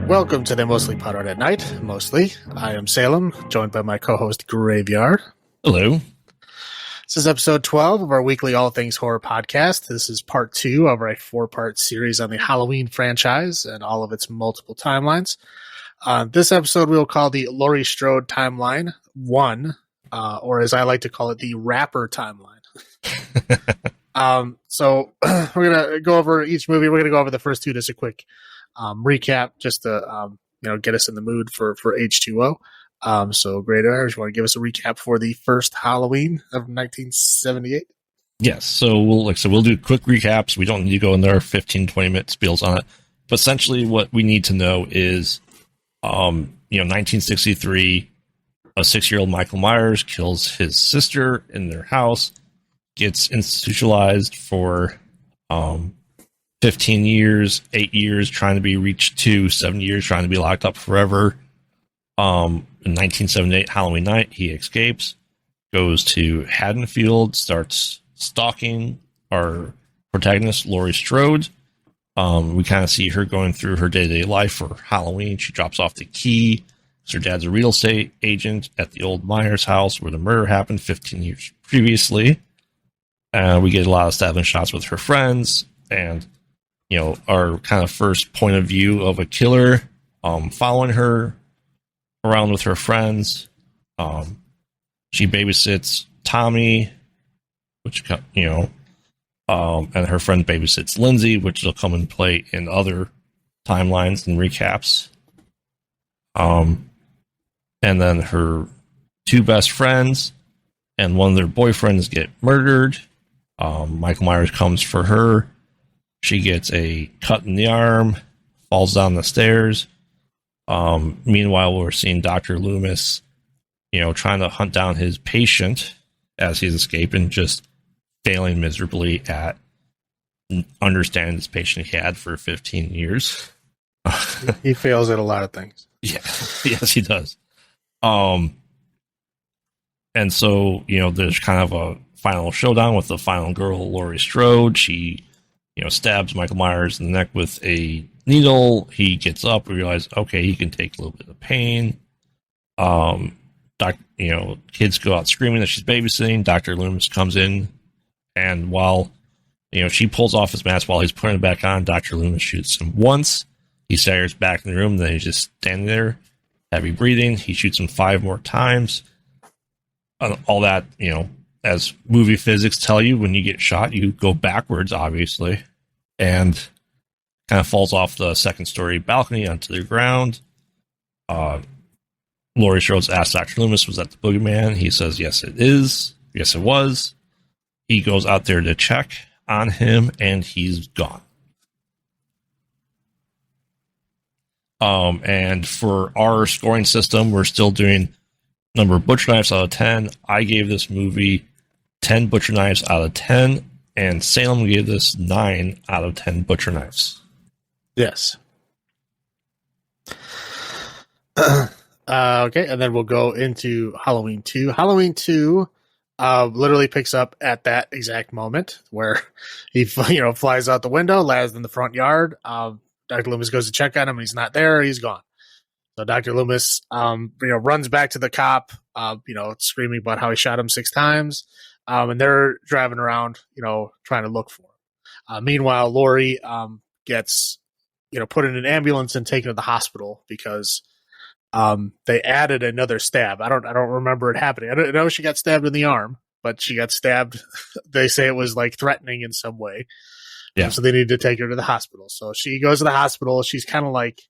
Welcome to the Mostly Pod Art at Night. Mostly, I am Salem, joined by my co-host Graveyard. Hello. This is episode 12 of our weekly All Things Horror podcast. This is part 2 of our 4-part series on the Halloween franchise and all of its multiple timelines. This episode we'll call the Laurie Strode Timeline 1, or as I like to call it, the Rapper Timeline. So we're going to go over each movie. We're going to go over the first two, just a quick recap, just to get us in the mood for H2O. So great, Irish, you want to give us a recap for the first Halloween of 1978? Yes, so we'll do quick recaps. We don't need to go into our 15-20 minute spiels on it. But essentially what we need to know is 1963, a 6-year-old Michael Myers kills his sister in their house, gets institutionalized for 15 years, 8 years trying to be reached to, 7 years trying to be locked up forever. In 1978, Halloween night, he escapes, goes to Haddonfield, starts stalking our protagonist, Laurie Strode. We kind of see her going through her day-to-day life for Halloween. She drops off the key. Her dad's a real estate agent at the old Myers house where the murder happened 15 years previously. We get a lot of stabbing shots with her friends, and our kind of first point of view of a killer following her around with her friends. She babysits Tommy, which and her friend babysits Lindsay, which will come and play in other timelines and recaps. And then her two best friends and one of their boyfriends get murdered. Michael Myers comes for her. She gets a cut in the arm, falls down the stairs. Meanwhile, we're seeing Dr. Loomis, trying to hunt down his patient as he's escaping, just failing miserably at understanding this patient he had for 15 years. He fails at a lot of things. Yeah, yes, he does. And so, there's kind of a final showdown with the final girl, Laurie Strode. She, stabs Michael Myers in the neck with a needle. He gets up. We realize, okay, he can take a little bit of pain. Kids go out screaming that she's babysitting. Dr. Loomis comes in, and while, she pulls off his mask while he's putting it back on, Dr. Loomis shoots him once. He staggers back in the room. Then he's just standing there, heavy breathing. He shoots him 5 more times. All that, as movie physics tell you, when you get shot, you go backwards, obviously, and kind of falls off the second-story balcony onto the ground. Laurie Strode asks Dr. Loomis, was that the Boogeyman? He says, yes, it is. Yes, it was. He goes out there to check on him, and he's gone. And for our scoring system, we're still doing number of butcher knives out of 10. I gave this movie 10 butcher knives out of 10, and Salem gave this 9 out of 10 butcher knives. Yes. Okay, and then we'll go into Halloween 2. Halloween 2 literally picks up at that exact moment where he flies out the window, lands in the front yard. Dr. Loomis goes to check on him, and he's not there. He's gone. So Dr. Loomis, runs back to the cop, screaming about how he shot him 6 times. And they're driving around, trying to look for him. Meanwhile, Laurie gets, put in an ambulance and taken to the hospital because they added another stab. I don't remember it happening. I know she got stabbed in the arm, but she got stabbed. They say it was like threatening in some way. Yeah. So they need to take her to the hospital. So she goes to the hospital. She's kind of like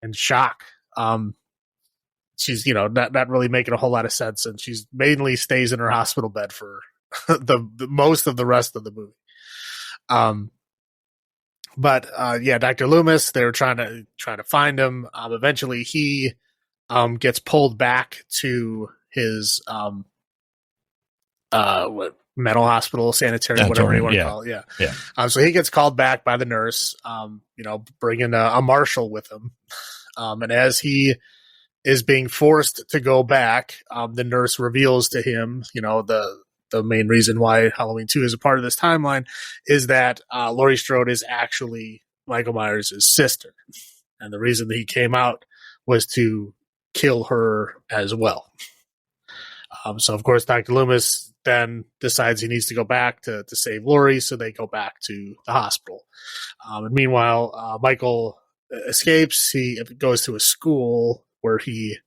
in shock. She's, not really making a whole lot of sense, and she's mainly stays in her hospital bed for the most of the rest of the movie. But Dr. Loomis, they're trying to find him. Eventually he gets pulled back to his mental hospital, sanitary, whatever you want to call it. Yeah. So he gets called back by the nurse, bringing a marshal with him. And as he is being forced to go back, the nurse reveals to him, the main reason why Halloween 2 is a part of this timeline is that Laurie Strode is actually Michael Myers' sister. and the reason that he came out was to kill her as well. So, of course, Dr. Loomis then decides he needs to go back to save Laurie, so they go back to the hospital. And meanwhile, Michael escapes. He goes to a school where he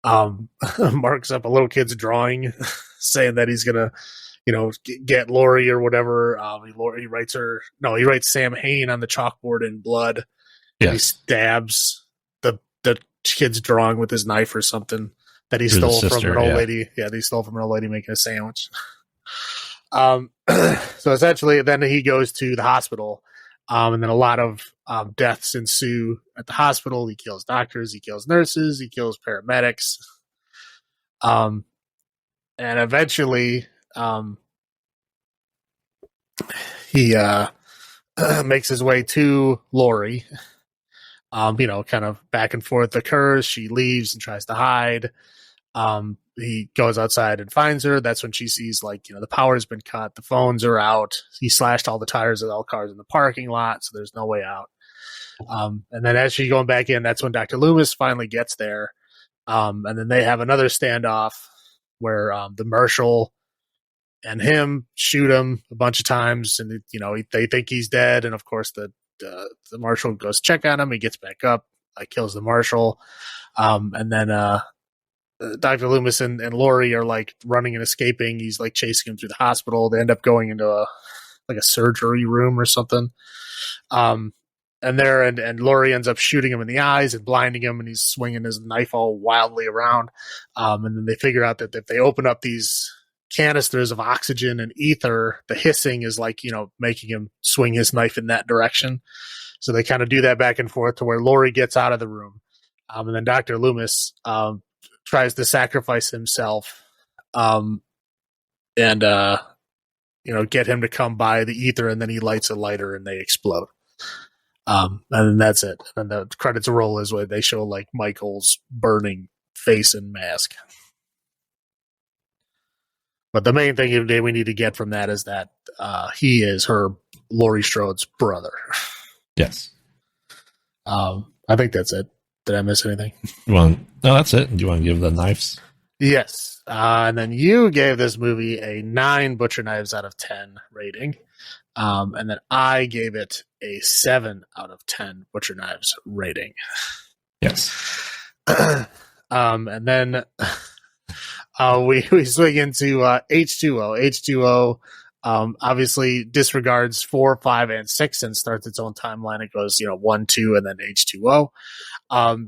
marks up a little kid's drawing saying that he's going to, get Laurie or whatever. He writes Sam Hain on the chalkboard in blood. Yes. He stabs the kid's drawing with his knife or something that he stole from an old lady. Yeah, he stole from an old lady making a sandwich. So essentially, then he goes to the hospital, and then a lot of deaths ensue at the hospital. He kills doctors, he kills nurses, he kills paramedics, and eventually, he makes his way to Laurie. Kind of back and forth occurs. She leaves and tries to hide. He goes outside and finds her. That's when she sees, the power's been cut. The phones are out. He slashed all the tires of all cars in the parking lot, so there's no way out. And then as she's going back in, that's when Dr. Loomis finally gets there. And then they have another standoff where the Marshal and him shoot him a bunch of times, and they think he's dead. And of course, the Marshal goes check on him. He gets back up, kills the Marshal, and then Dr. Loomis and Laurie are running and escaping. He's chasing him through the hospital. They end up going into a surgery room or something. And Laurie ends up shooting him in the eyes and blinding him, and he's swinging his knife all wildly around. And then they figure out that if they open up these canisters of oxygen and ether, the hissing is making him swing his knife in that direction. So they kind of do that back and forth to where Laurie gets out of the room. And then Dr. Loomis tries to sacrifice himself and get him to come by the ether, and then he lights a lighter and they explode. And then that's it. And the credits roll is where they show Michael's burning face and mask. But the main thing we need to get from that is that he is Laurie Strode's brother. Yes. I think that's it. Did I miss anything? No, that's it. Do you want to give the knives? Yes. And then you gave this movie a 9 butcher knives out of 10 rating. And then I gave it a 7 out of 10 butcher knives rating. Yes. And then we swing into H2O. H2O obviously disregards 4, 5, and 6 and starts its own timeline. It goes 1, 2, and then H2O.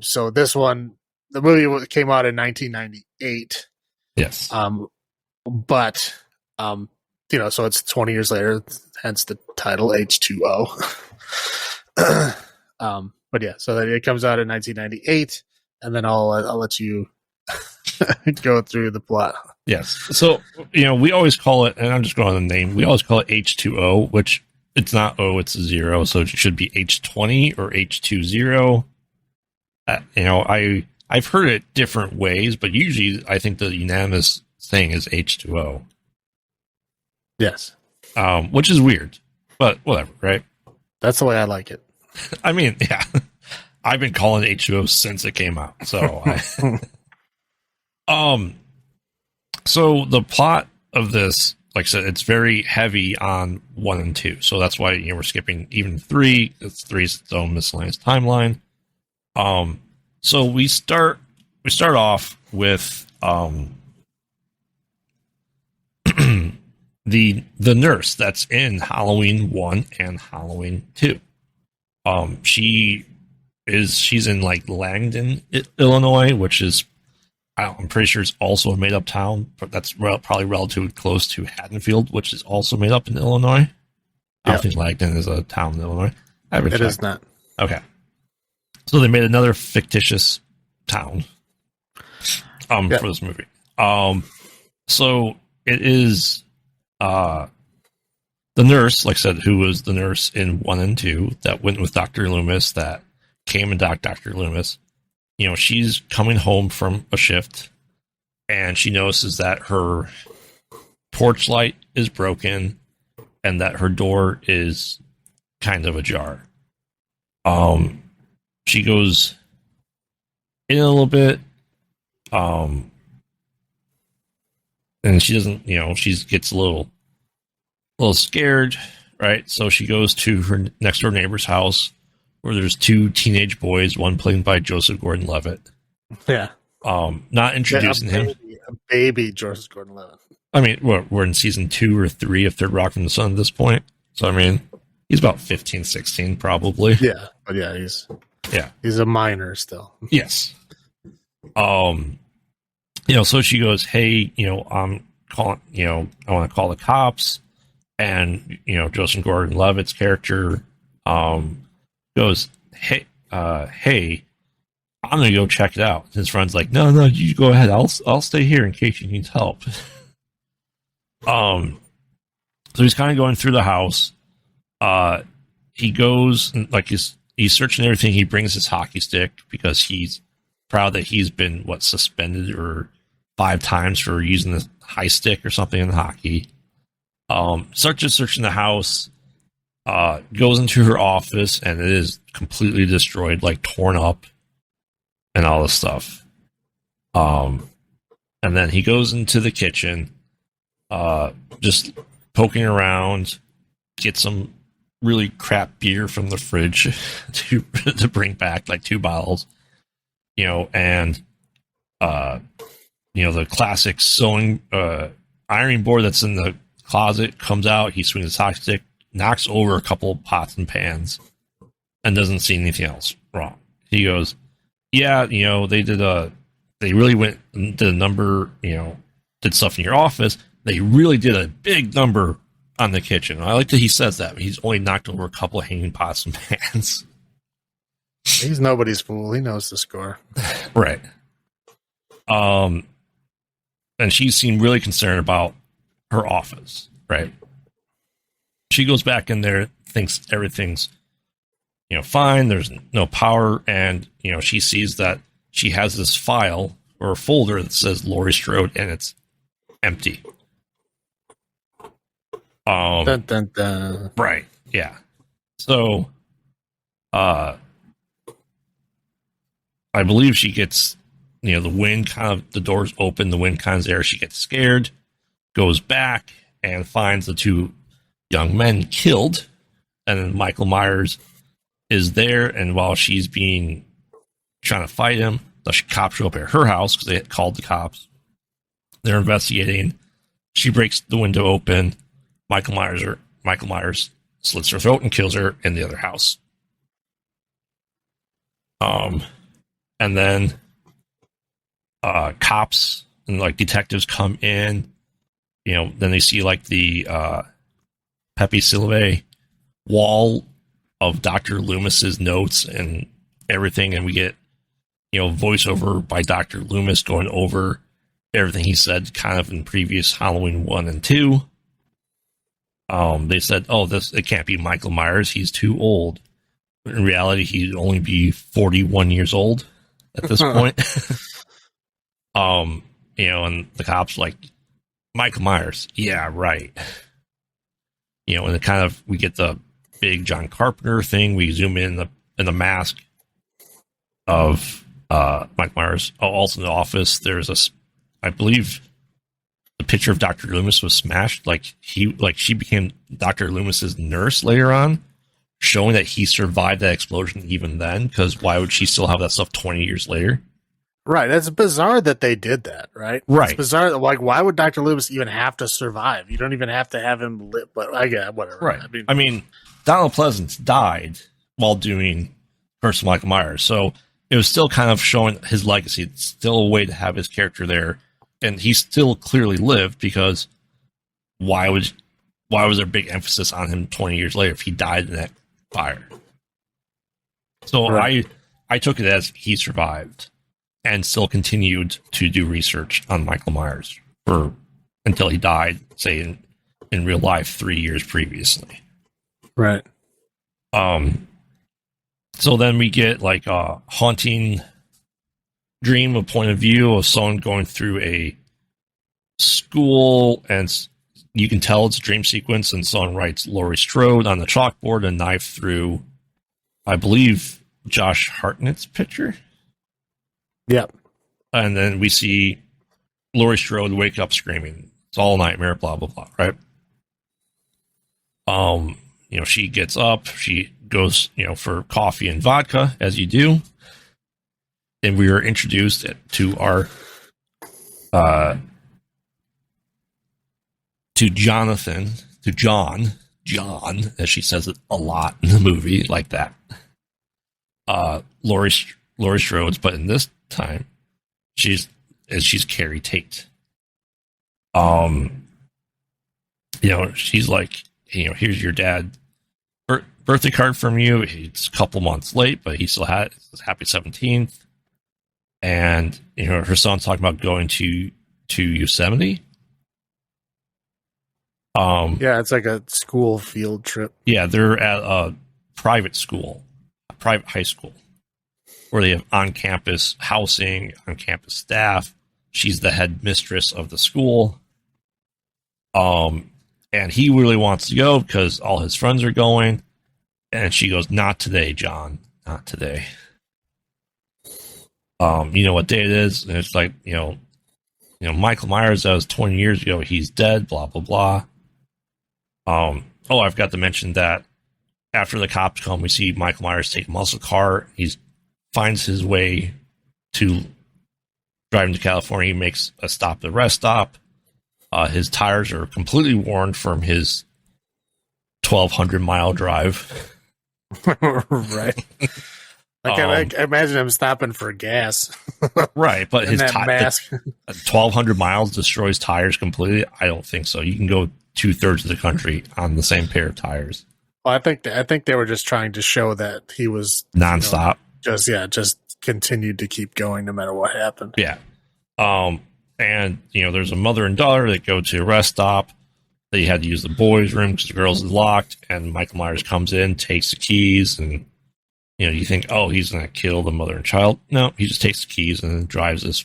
So this one, the movie came out in 1998. Yes. But so it's 20 years later, hence the title H2O. But yeah, so it comes out in 1998, and then I'll let you go through the plot. Yes. So, we always call it, and I'm just going on the name, we always call it H2O, which it's not O, it's a 0, so it should be H20 or H20. I've heard it different ways, but usually I think the unanimous thing is H2O. Yes. Which is weird, but whatever, right? That's the way I like it. I mean, yeah. I've been calling it H2O since it came out, so so the plot of this, like I said, it's very heavy on 1 and 2. So that's why we're skipping even 3. It's 3's its own miscellaneous timeline. So we start off with the nurse that's in Halloween 1 and Halloween 2. She's in Langdon, Illinois, which is, I'm pretty sure it's also a made up town, but that's probably relatively close to Haddonfield, which is also made up in Illinois. Yep. I don't think Langdon is a town in Illinois. It is not. Okay. So they made another fictitious town for this movie. So it is the nurse, like I said, who was the nurse in 1 and 2 that went with Dr. Loomis, that came and docked Dr. Loomis. She's coming home from a shift, and she notices that her porch light is broken and that her door is kind of ajar. she goes in a little bit, and she doesn't, she gets a little scared, right? So she goes to her next door neighbor's house where there's two teenage boys, one played by Joseph Gordon-Levitt. Yeah. Not introducing him. A baby Joseph Gordon-Levitt. I mean, we're in season 2 or 3 of Third Rock from the Sun at this point. So, I mean, he's about 15, 16 probably. Yeah. But yeah, he's a minor still. Yes. So she goes, hey, I'm calling, I want to call the cops. And, Joseph Gordon-Levitt's character goes, hey, I'm going to go check it out. His friend's like, no, you go ahead. I'll stay here in case you need help. So he's kind of going through the house. He goes, like, he's searching everything. He brings his hockey stick because he's proud that he's been, suspended or 5 times for using the high stick or something in hockey. Starts searching the house, goes into her office, and it is completely destroyed, like torn up and all this stuff. And then he goes into the kitchen, just poking around, get some really crap beer from the fridge to bring back, like 2 bottles, and the classic sewing ironing board that's in the closet comes out. He swings his hockey stick, knocks over a couple of pots and pans, and doesn't see anything else wrong. He goes, yeah, they really went and did a number, did stuff in your office. They really did a big number on the kitchen. I like that he says that, but he's only knocked over a couple of hanging pots and pans. He's nobody's fool. He knows the score. Right. And she seemed really concerned about her office, right? She goes back in there, thinks everything's, fine. There's no power. And, she sees that she has this file or a folder that says Laurie Strode, and it's empty. Dun, dun, dun. Right. Yeah. So, I believe she gets, the wind the doors open, the wind kind of there. She gets scared, goes back and finds the 2 young men killed. And then Michael Myers is there. And while she's trying to fight him, the cops show up at her house because they had called the cops. They're investigating. She breaks the window open. Michael Myers slits her throat and kills her in the other house. And then cops and like detectives come in. Then they see like the Pepe Silve wall of Dr. Loomis's notes and everything, and we get voiceover by Dr. Loomis going over everything he said kind of in previous Halloween 1 and 2. They said, it can't be Michael Myers, he's too old. In reality, he'd only be 41 years old at this point. And the cops like, Michael Myers, yeah, right. And it kind of, we get the big John Carpenter thing. We zoom in the mask of Mike Myers. Also in the office, there's I believe the picture of Dr. Loomis was smashed. She became Dr. Loomis's nurse later on, showing that he survived that explosion even then, because why would she still have that stuff 20 years later? Right. It's bizarre that they did that, right? Right. It's bizarre. Like, why would Dr. Loomis even have to survive? You don't even have to have him live, but I get whatever. Right. I mean, Donald Pleasance died while doing First Michael Myers, so it was still kind of showing his legacy. It's still a way to have his character there, and he still clearly lived, because why was there big emphasis on him 20 years later if he died in that fire? So right. I took it as he survived and still continued to do research on Michael Myers until he died, say in real life 3 years previously. Right. So then we get like a haunting dream, a point of view of someone going through a school, and you can tell it's a dream sequence, and someone writes Laurie Strode on the chalkboard and knife through, I believe, Josh Hartnett's picture. Yep. And then we see Laurie Strode wake up screaming, "It's all a nightmare," blah, blah, blah, right? She gets up, she goes, for coffee and vodka, as you do. And we are introduced to our, to Jonathan, to John, as she says it a lot in the movie, like that. Laurie Strode, but in this time, she's Carrie Tate. She's like, here's your dad birthday card from you. It's a couple months late, but he still had his happy 17th. And her son's talking about going to Yosemite. Yeah, it's like a school field trip. Yeah, they're at a private school, a private high school, where they have on-campus housing, on-campus staff. She's the head mistress of the school. And he really wants to go because all his friends are going. And she goes, "Not today, John. Not today." You know what day it is? And it's like, Michael Myers, that was 20 years ago. He's dead, blah, blah, blah. I forgot to mention that after the cops come, we see Michael Myers take a muscle car. He finds his way to driving to California. He makes a stop at the rest stop. His tires are completely worn from his 1,200-mile drive. Right. I imagine him stopping for gas. Right, but his mask. 1,200 miles destroys tires completely? I don't think so. You can go 2/3 of the country on the same pair of tires. Well, I think they were just trying to show that he was nonstop. Just continued to keep going no matter what happened. Yeah. And there's a mother and daughter that go to a rest stop. They had to use the boys' room because the girls is locked, and Michael Myers comes in, takes the keys, and you think, oh, he's going to kill the mother and child. No, he just takes the keys and then drives this,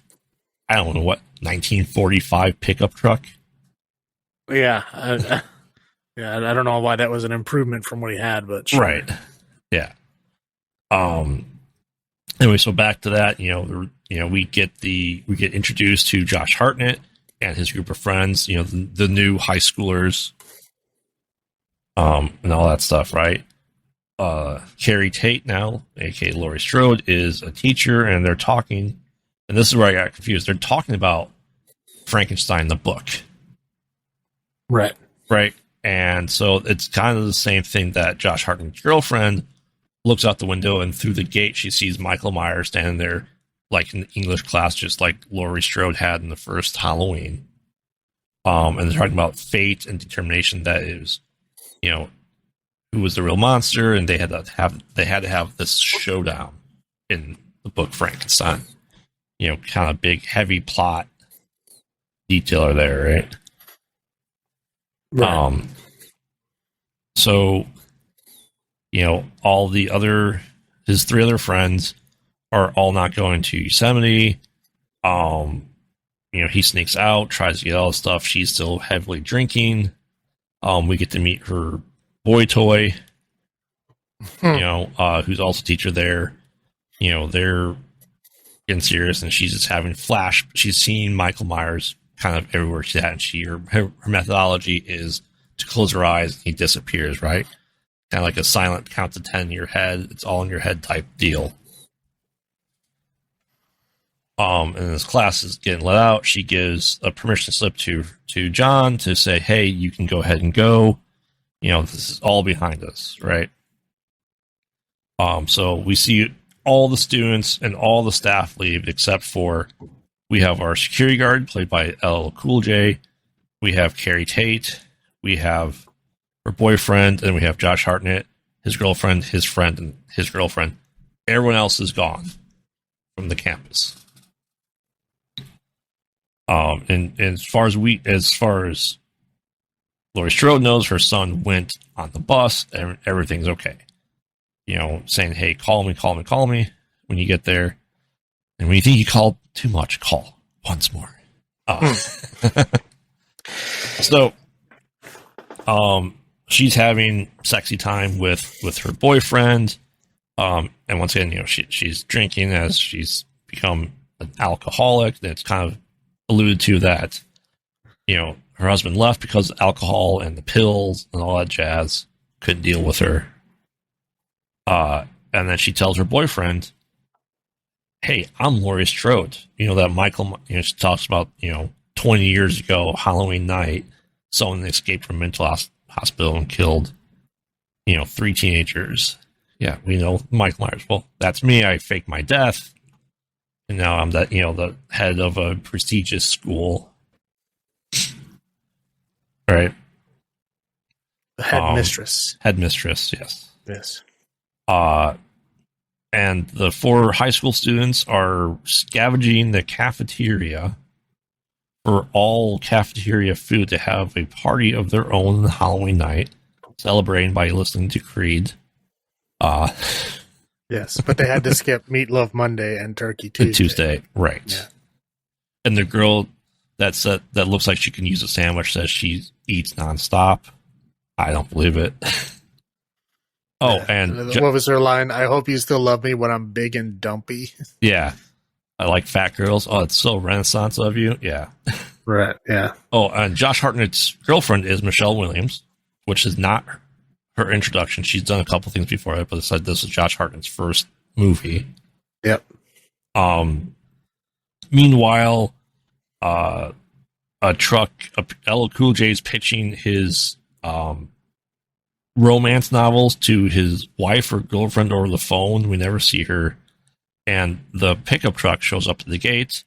I don't know what, 1945 pickup truck. Yeah. I don't know why that was an improvement from what he had, but sure. Right. Yeah. Anyway, so back to that, we get introduced to Josh Hartnett and his group of friends, the new high schoolers, and all that stuff, right? Carrie Tate now, aka Laurie Strode, is a teacher, and they're talking, and this is where I got confused. They're talking about Frankenstein, the book. Right. Right. And so it's kind of the same thing that Josh Hartnett's girlfriend looks out the window, and through the gate, she sees Michael Myers standing there, like in the English class, just like Laurie Strode had in the first Halloween. And they're talking about fate and determination, that it was, who was the real monster, and they had to have this showdown in the book Frankenstein. Kind of big, heavy plot detailer there, right? Right. So, all his 3 other friends are all not going to Yosemite. He sneaks out, tries to get all this stuff. She's still heavily drinking. We get to meet her boy toy, who's also a teacher there. They're getting serious, and she's just having she's seeing Michael Myers kind of everywhere she's at, and her methodology is to close her eyes and he disappears, right? Kind of like a silent count to 10 in your head. It's all in your head type deal. And this class is getting let out. She gives a permission slip to John to say, hey, you can go ahead and go. This is all behind us, right? So we see all the students and all the staff leave, except for we have our security guard, played by LL Cool J. We have Carrie Tate. We have her boyfriend, and we have Josh Hartnett, his girlfriend, his friend, and his girlfriend. Everyone else is gone from the campus. And as far as Laurie Strode knows, her son went on the bus, and everything's okay. Saying, hey, call me when you get there. And when you think you called too much, call once more. So, she's having sexy time with her boyfriend. And once again, she's drinking as she's become an alcoholic. It's kind of alluded to that, her husband left because of alcohol and the pills and all that jazz. Couldn't deal with her. And then she tells her boyfriend, "Hey, I'm Laurie Strode." That Michael, she talks about, 20 years ago, Halloween night, someone escaped from a mental hospital and killed, 3 teenagers. Yeah, we know Michael Myers. Well, that's me. I faked my death. And now I'm the head of a prestigious school. Right. Headmistress. Headmistress, yes. Yes. And the 4 high school students are scavenging the cafeteria for all cafeteria food to have a party of their own on Halloween night, celebrating by listening to Creed. Yes, but they had to skip Meatloaf Monday and Turkey Tuesday. Right. Yeah. And the girl that looks like she can use a sandwich says she eats nonstop. I don't believe it. Oh, yeah. And what was her line? I hope you still love me when I'm big and dumpy. Yeah. I like fat girls. Oh, it's so Renaissance of you. Yeah. Right. Yeah. Oh, and Josh Hartnett's girlfriend is Michelle Williams, which is not her introduction. She's done a couple things before it, but it said this was Josh Hartnett's first movie. Yep. Meanwhile, LL Cool J's pitching his romance novels to his wife or girlfriend over the phone. We never see her. And the pickup truck shows up to the gate,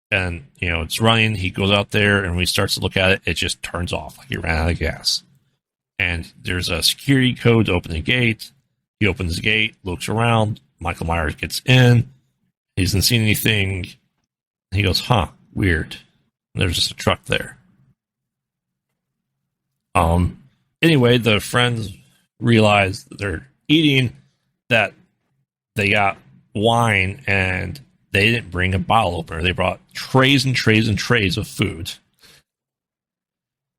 and it's running. He goes out there, and when he starts to look at it, it just turns off like he ran out of gas. And there's a security code to open the gate. He opens the gate, looks around. Michael Myers gets in. He doesn't see anything. He goes, "Huh, weird." And there's just a truck there. Anyway, the friends realize they're eating, that they got wine and they didn't bring a bottle opener. They brought trays and trays and trays of food,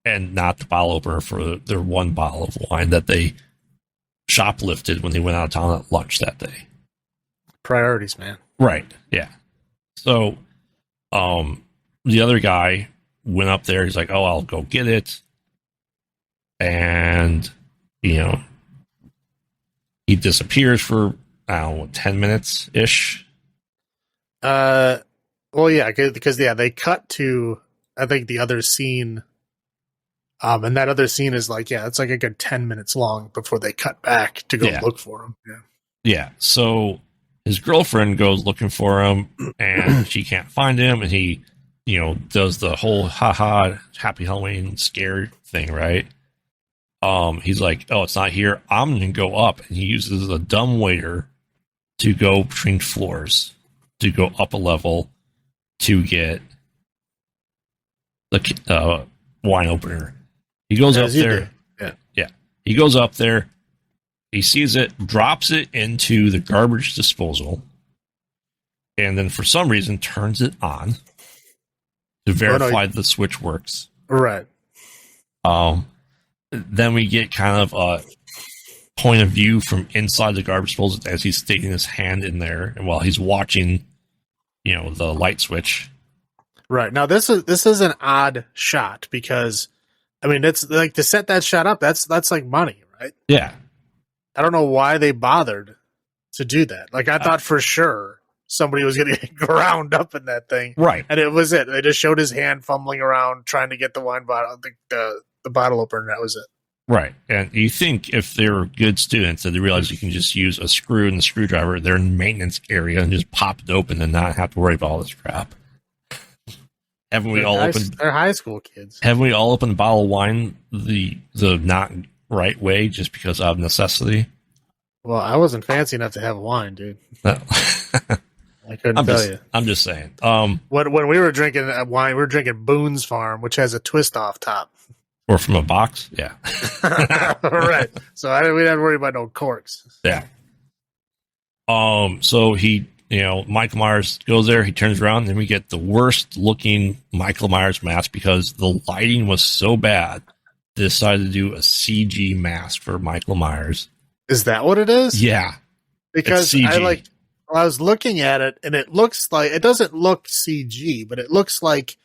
and not the bottle opener for their one bottle of wine that they shoplifted when they went out of town at lunch that day. Priorities, man. Right. Yeah. So, the other guy went up there. He's like, "Oh, I'll go get it." And, he disappears for, 10 minutes ish. Well, yeah, because they cut to, I think, the other scene. And that other scene is it's like a good 10 minutes long before they cut back to go look for him. Yeah. Yeah. So his girlfriend goes looking for him, and she can't find him. And he, does the whole happy Halloween scare thing, right? He's like, "Oh, it's not here. I'm going to go up." And he uses a dumbwaiter to go between floors, to go up a level to get the wine opener. He goes up there. Yeah. He goes up there. He sees it, drops it into the garbage disposal, and then for some reason turns it on to verify the switch works. Right. Then we get kind of a point of view from inside the garbage disposal as he's sticking his hand in there, and while he's watching, the light switch. Right. Now this is an odd shot because, it's like, to set that shot up, that's like money, right? Yeah. I don't know why they bothered to do that. Like, I thought for sure somebody was going to get ground up in that thing. Right. And it was it. They just showed his hand fumbling around trying to get the wine bottle, the bottle opener, and that was it. Right. And you think if they're good students that they realize you can just use a screw and a screwdriver, they're in the maintenance area, and just pop it open and not have to worry about all this crap. Haven't we all opened? They're high school kids. Haven't we all opened a bottle of wine the not right way just because of necessity? Well, I wasn't fancy enough to have wine, dude. No. I couldn't tell you. I'm just saying. When we were drinking wine, we were drinking Boone's Farm, which has a twist off top. Or from a box, yeah. Right. So we didn't worry about no corks. Yeah. So he, Michael Myers goes there. He turns around, and then we get the worst looking Michael Myers mask because the lighting was so bad. They decided to do a CG mask for Michael Myers. Is that what it is? Yeah. because I was looking at it and it looks like it doesn't look CG, but it looks like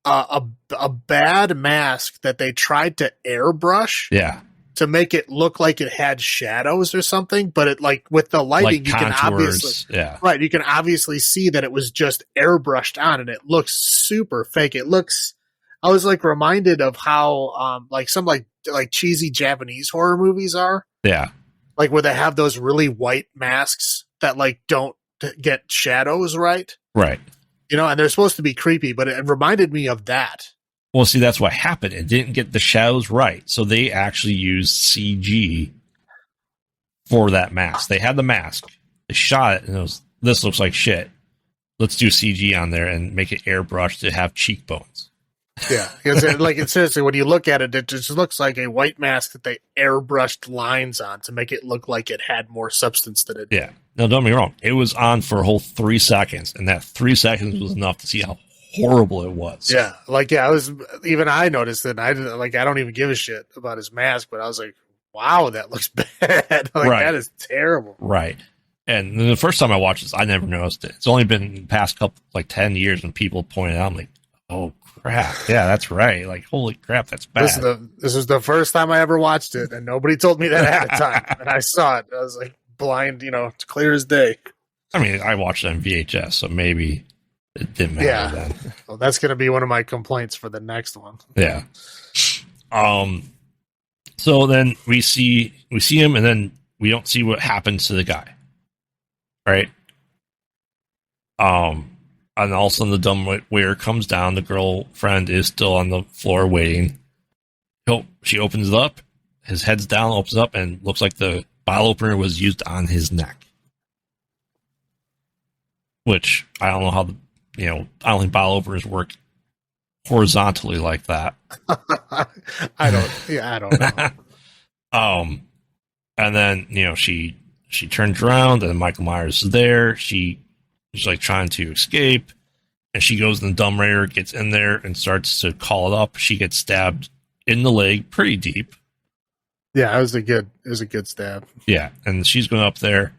a bad mask that they tried to airbrush. Yeah. To make it look like it had shadows or something, but it like with the lighting, you can obviously see that it was just airbrushed on, and it looks super fake. It looks. I was like reminded of how like some like cheesy Japanese horror movies are. Yeah, like where they have those really white masks that like don't get shadows right. Right. And they're supposed to be creepy, but it reminded me of that. Well, see, that's what happened. It didn't get the shadows right. So they actually used CG for that mask. They had the mask. They shot it, and it was, this looks like shit. Let's do CG on there and make it airbrushed to have cheekbones. Yeah, because seriously, when you look at it, it just looks like a white mask that they airbrushed lines on to make it look like it had more substance than it did. Yeah. Now, don't get me wrong. It was on for a whole 3 seconds, and that 3 seconds was enough to see how horrible it was. Yeah, I noticed it. I don't even give a shit about his mask, but I was like, wow, that looks bad. That is terrible. Right. And the first time I watched this, I never noticed it. It's only been the past 10 years when people pointed out, I'm like, oh crap, yeah, that's right. Like, holy crap, that's bad. This is the first time I ever watched it, and nobody told me that ahead of time. And I saw it. I was like blind, it's clear as day. I mean, I watched it on VHS, so maybe it didn't matter then. Well, that's going to be one of my complaints for the next one. Yeah. So then we see him, and then we don't see what happens to the guy. Right? And all of a sudden the dumbwaiter comes down. The girlfriend is still on the floor waiting. She opens it up. His head's down, opens up, and looks like the bottle opener was used on his neck. Which, I don't know how I don't think bottle openers work horizontally like that. I don't know. And then, she turns around and Michael Myers is there. She's like trying to escape, and she goes in the dumbwaiter, gets in there and starts to call it up. She gets stabbed in the leg pretty deep. Yeah, it was a good stab. Yeah. And she's going up there,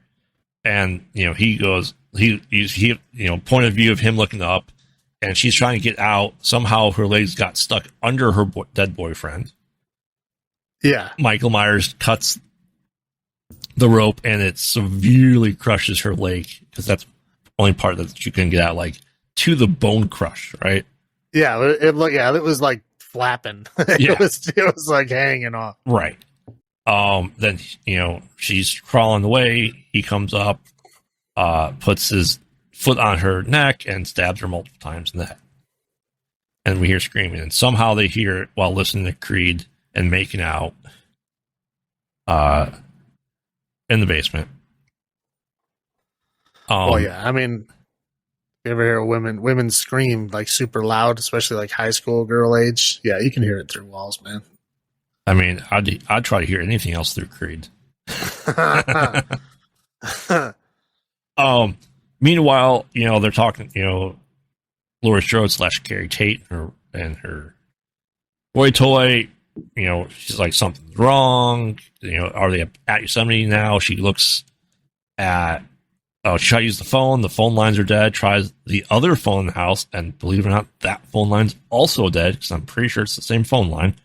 and, he goes, he point of view of him looking up, and she's trying to get out. Somehow her legs got stuck under her dead boyfriend. Yeah. Michael Myers cuts the rope, and it severely crushes her leg, because that's the only part that you can get out, like to the bone crush, right? Yeah, it was like flapping. Yeah. It was like hanging off. Right. Then she's crawling away. He comes up, puts his foot on her neck and stabs her multiple times in the head. And we hear screaming, and somehow they hear it while listening to Creed and making out in the basement. Well, yeah, I mean, you ever hear women scream like super loud, especially like high school girl age? Yeah, you can hear it through walls, man. I mean, I'd try to hear anything else through Creed. Meanwhile, they're talking, Laurie Strode / Carrie Tate and her boy toy, she's like, something's wrong. Are they at Yosemite now? She looks at, she tried to use the phone. The phone lines are dead. Tries the other phone in the house, and believe it or not, that phone line's also dead, because I'm pretty sure it's the same phone line.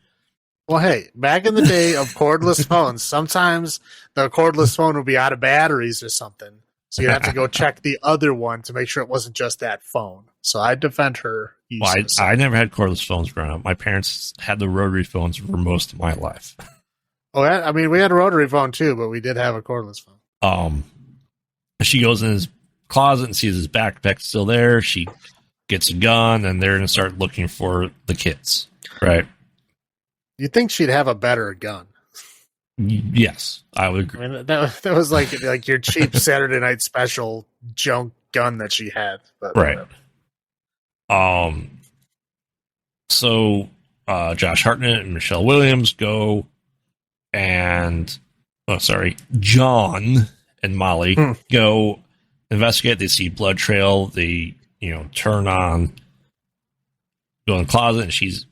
Well, hey, back in the day of cordless phones, sometimes the cordless phone would be out of batteries or something. So you'd have to go check the other one to make sure it wasn't just that phone. So I defend her. Well, I never had cordless phones growing up. My parents had the rotary phones for most of my life. Oh, I mean, we had a rotary phone too, but we did have a cordless phone. She goes in his closet and sees his backpack still there. She gets a gun, and they're going to start looking for the kids. Right. You'd think she'd have a better gun. Yes, I would agree. I mean, that was like your cheap Saturday night special junk gun that she had. But right. So Josh Hartnett and Michelle Williams go, and John and Molly go investigate. They see blood trail. They turn on, go in the closet, and she's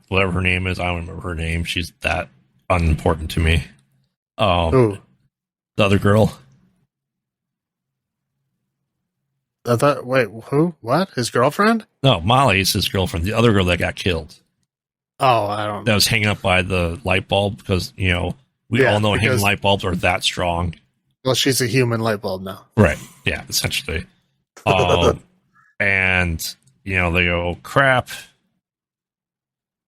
whatever her name is. I don't remember her name. She's that unimportant to me. The other girl. I thought, wait, who? What? His girlfriend? No, Molly is his girlfriend, the other girl that got killed. Oh, I don't. That was hanging up by the light bulb because, we all know hanging light bulbs are that strong. Well, she's a human light bulb now. Right. Yeah, essentially. And, they go, crap.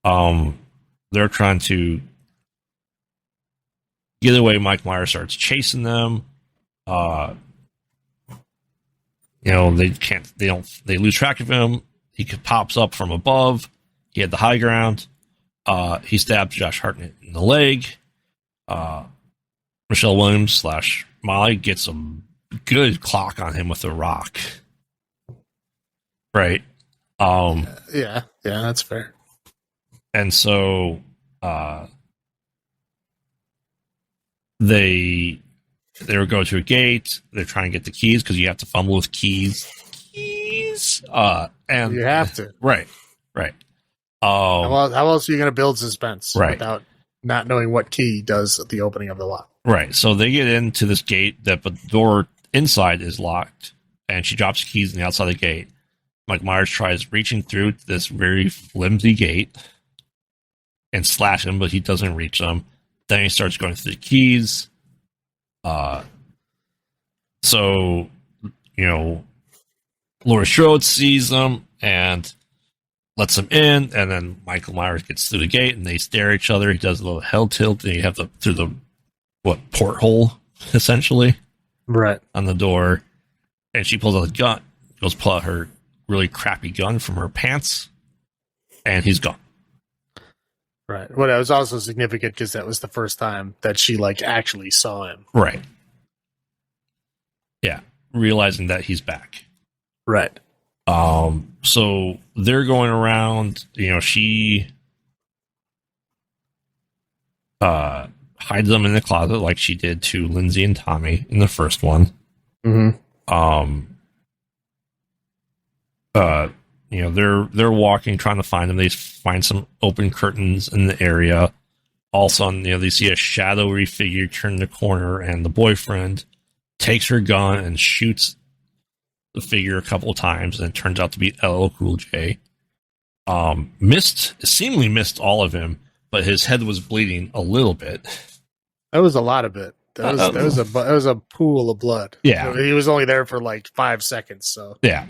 They're trying to get away. Mike Myers starts chasing them. They lose track of him. He pops up from above. He had the high ground. He stabs Josh Hartnett in the leg. Michelle Williams / Molly gets a good clock on him with a rock. Right. Yeah, that's fair. And so they go to a gate. They're trying to get the keys because you have to fumble with keys. And you have to. Right. How else are you going to build suspense without not knowing what key does at the opening of the lock? Right. So they get into this gate that the door inside is locked, and she drops the keys on the outside of the gate. Mike Myers tries reaching through this very flimsy gate and slash him, but he doesn't reach them. Then he starts going through the keys. So, Laurie Strode sees them and lets him in, and then Michael Myers gets through the gate, and they stare at each other. He does a little hell tilt, and you have through the porthole, essentially, right on the door, and she pulls out a gun, goes pull out her really crappy gun from her pants, and he's gone. Right. Well, that was also significant because that was the first time that she actually saw him. Right. Yeah, realizing that he's back. Right. So they're going around, she hides them in the closet like she did to Lindsay and Tommy in the first one. Mm-hmm. They're walking, trying to find them. They find some open curtains in the area. All of a sudden, they see a shadowy figure turn the corner, and the boyfriend takes her gun and shoots the figure a couple of times, and it turns out to be LL Cool J. Seemingly missed all of him, but his head was bleeding a little bit. That was a lot of it. That was a pool of blood. Yeah, he was only there for 5 seconds. So yeah.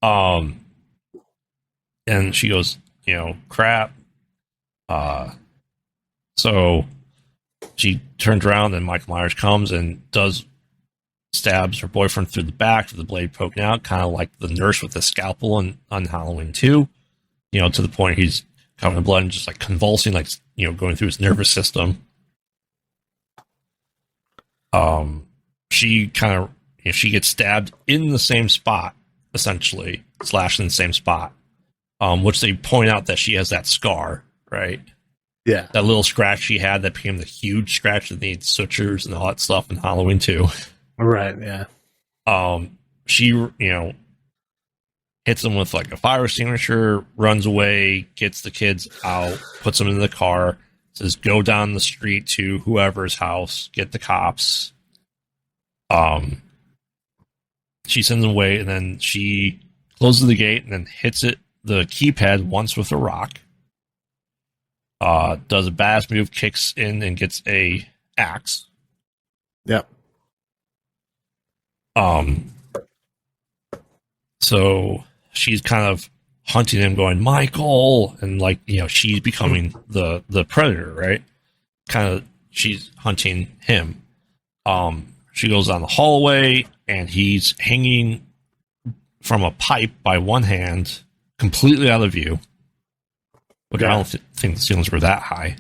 And she goes, crap. So she turns around, and Michael Myers comes and stabs her boyfriend through the back with the blade poking out, kind of like the nurse with the scalpel on Halloween 2, to the point he's covered in blood and just convulsing, going through his nervous system. She kind of, she gets stabbed in the same spot, essentially, slashed in the same spot, which they point out that she has that scar, right? Yeah. That little scratch she had that became the huge scratch that needs sutures and all that stuff in Halloween 2. Right, yeah. She, hits them with a fire extinguisher, runs away, gets the kids out, puts them in the car, says, go down the street to whoever's house, get the cops. She sends them away, and then she closes the gate and then hits the keypad once with a rock. Does a badass move, kicks in and gets a axe. Yep. So she's kind of hunting him, going, Michael, and she's becoming the predator, right? Kind of, she's hunting him. She goes down the hallway, and he's hanging from a pipe by one hand, completely out of view. But I don't think the ceilings were that high.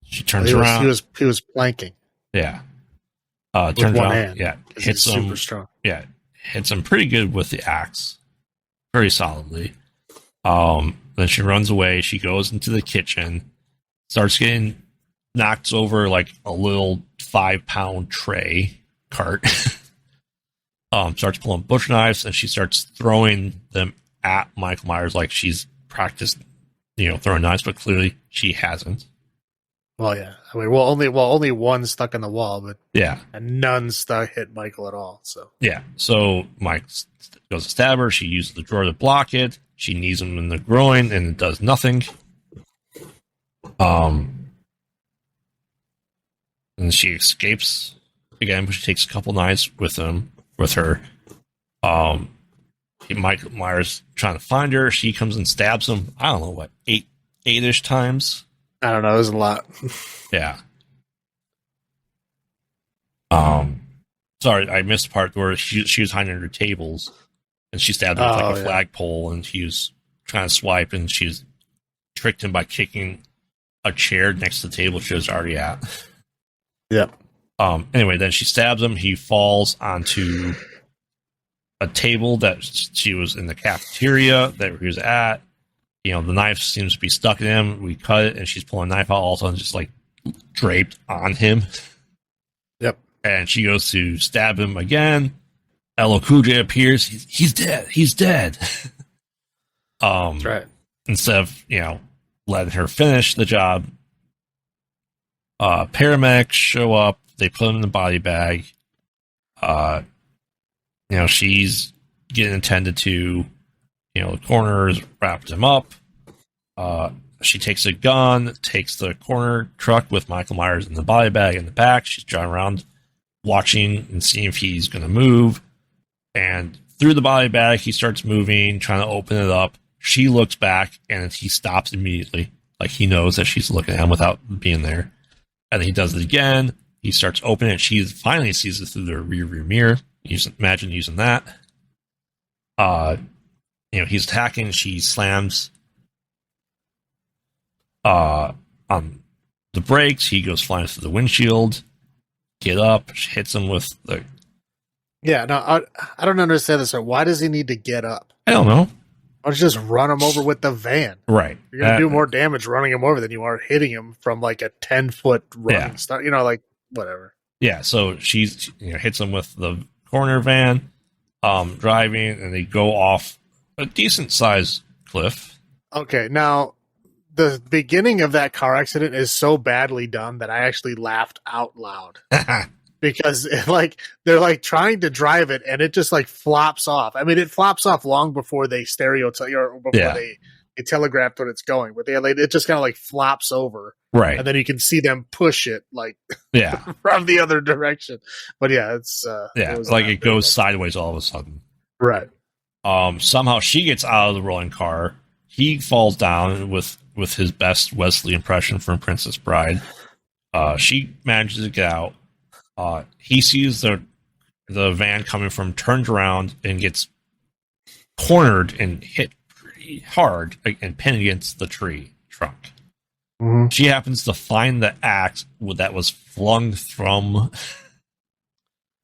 She turns around. He was planking. Yeah. Turns around. Hand, yeah. Hits him. Super strong. Yeah. Hits him pretty good with the axe. Very solidly. Then she runs away. She goes into the kitchen. Starts getting knocked over a little 5-pound tray cart. Starts pulling bush knives, and she starts throwing them at Michael Myers like she's practiced, throwing knives, but clearly she hasn't. Well, yeah. I mean, only one stuck in the wall, but Yeah. and none stuck hit Michael at all. So Yeah. So Mike goes to stab her. She uses the drawer to block it. She knees him in the groin, and it does nothing. And she escapes again, but she takes a couple knives with her. Michael Myers trying to find her. She comes and stabs him. I don't know what, eight-ish times. I don't know. It was a lot. Yeah. Sorry, I missed the part where she was hiding under tables, and she stabbed him with like a flagpole, and he was trying to swipe, and she's tricked him by kicking a chair next to the table she was already at. Yeah. Anyway, then she stabs him. He falls onto a table that she was in the cafeteria that he was at. You know, the knife seems to be stuck in him. We cut it, and she's pulling a knife out, also just like draped on him. Yep. And she goes to stab him again. LL Cool J appears. He's dead. He's dead. That's right. Instead of, letting her finish the job, paramedics show up. They put him in the body bag. She's getting attended to. The coroner's wrapped him up. She takes a gun, takes the coroner truck with Michael Myers in the body bag in the back. She's driving around, watching and seeing if he's going to move. And through the body bag, he starts moving, trying to open it up. She looks back, and he stops immediately. Like, he knows that she's looking at him without being there. And then he does it again. He starts opening it. She finally sees it through the rearview mirror. Imagine using that. He's attacking. She slams on the brakes. He goes flying through the windshield. Get up. She hits him with the... Yeah, no, I don't understand this. Why does he need to get up? I don't know. Why don't you just run him over with the van? Right. You're going to do more damage running him over than you are hitting him from like a 10-foot running start. Like whatever. Yeah, so she's hits him with the corner van, driving, and they go off a decent sized cliff. Okay, now the beginning of that car accident is so badly done that I actually laughed out loud. Because they're trying to drive it and it just flops off. I mean, it flops off long before they they telegraph what it's going, but it just kind of flops over, right? And then you can see them push it from the other direction. But yeah, it goes sideways all of a sudden, right? Somehow she gets out of the rolling car. He falls down with his best Wesley impression from Princess Bride. She manages to get out. He sees the van coming from, turns around and gets cornered and hit pretty hard and pinned against the tree trunk. Mm-hmm. She happens to find the axe that was flung from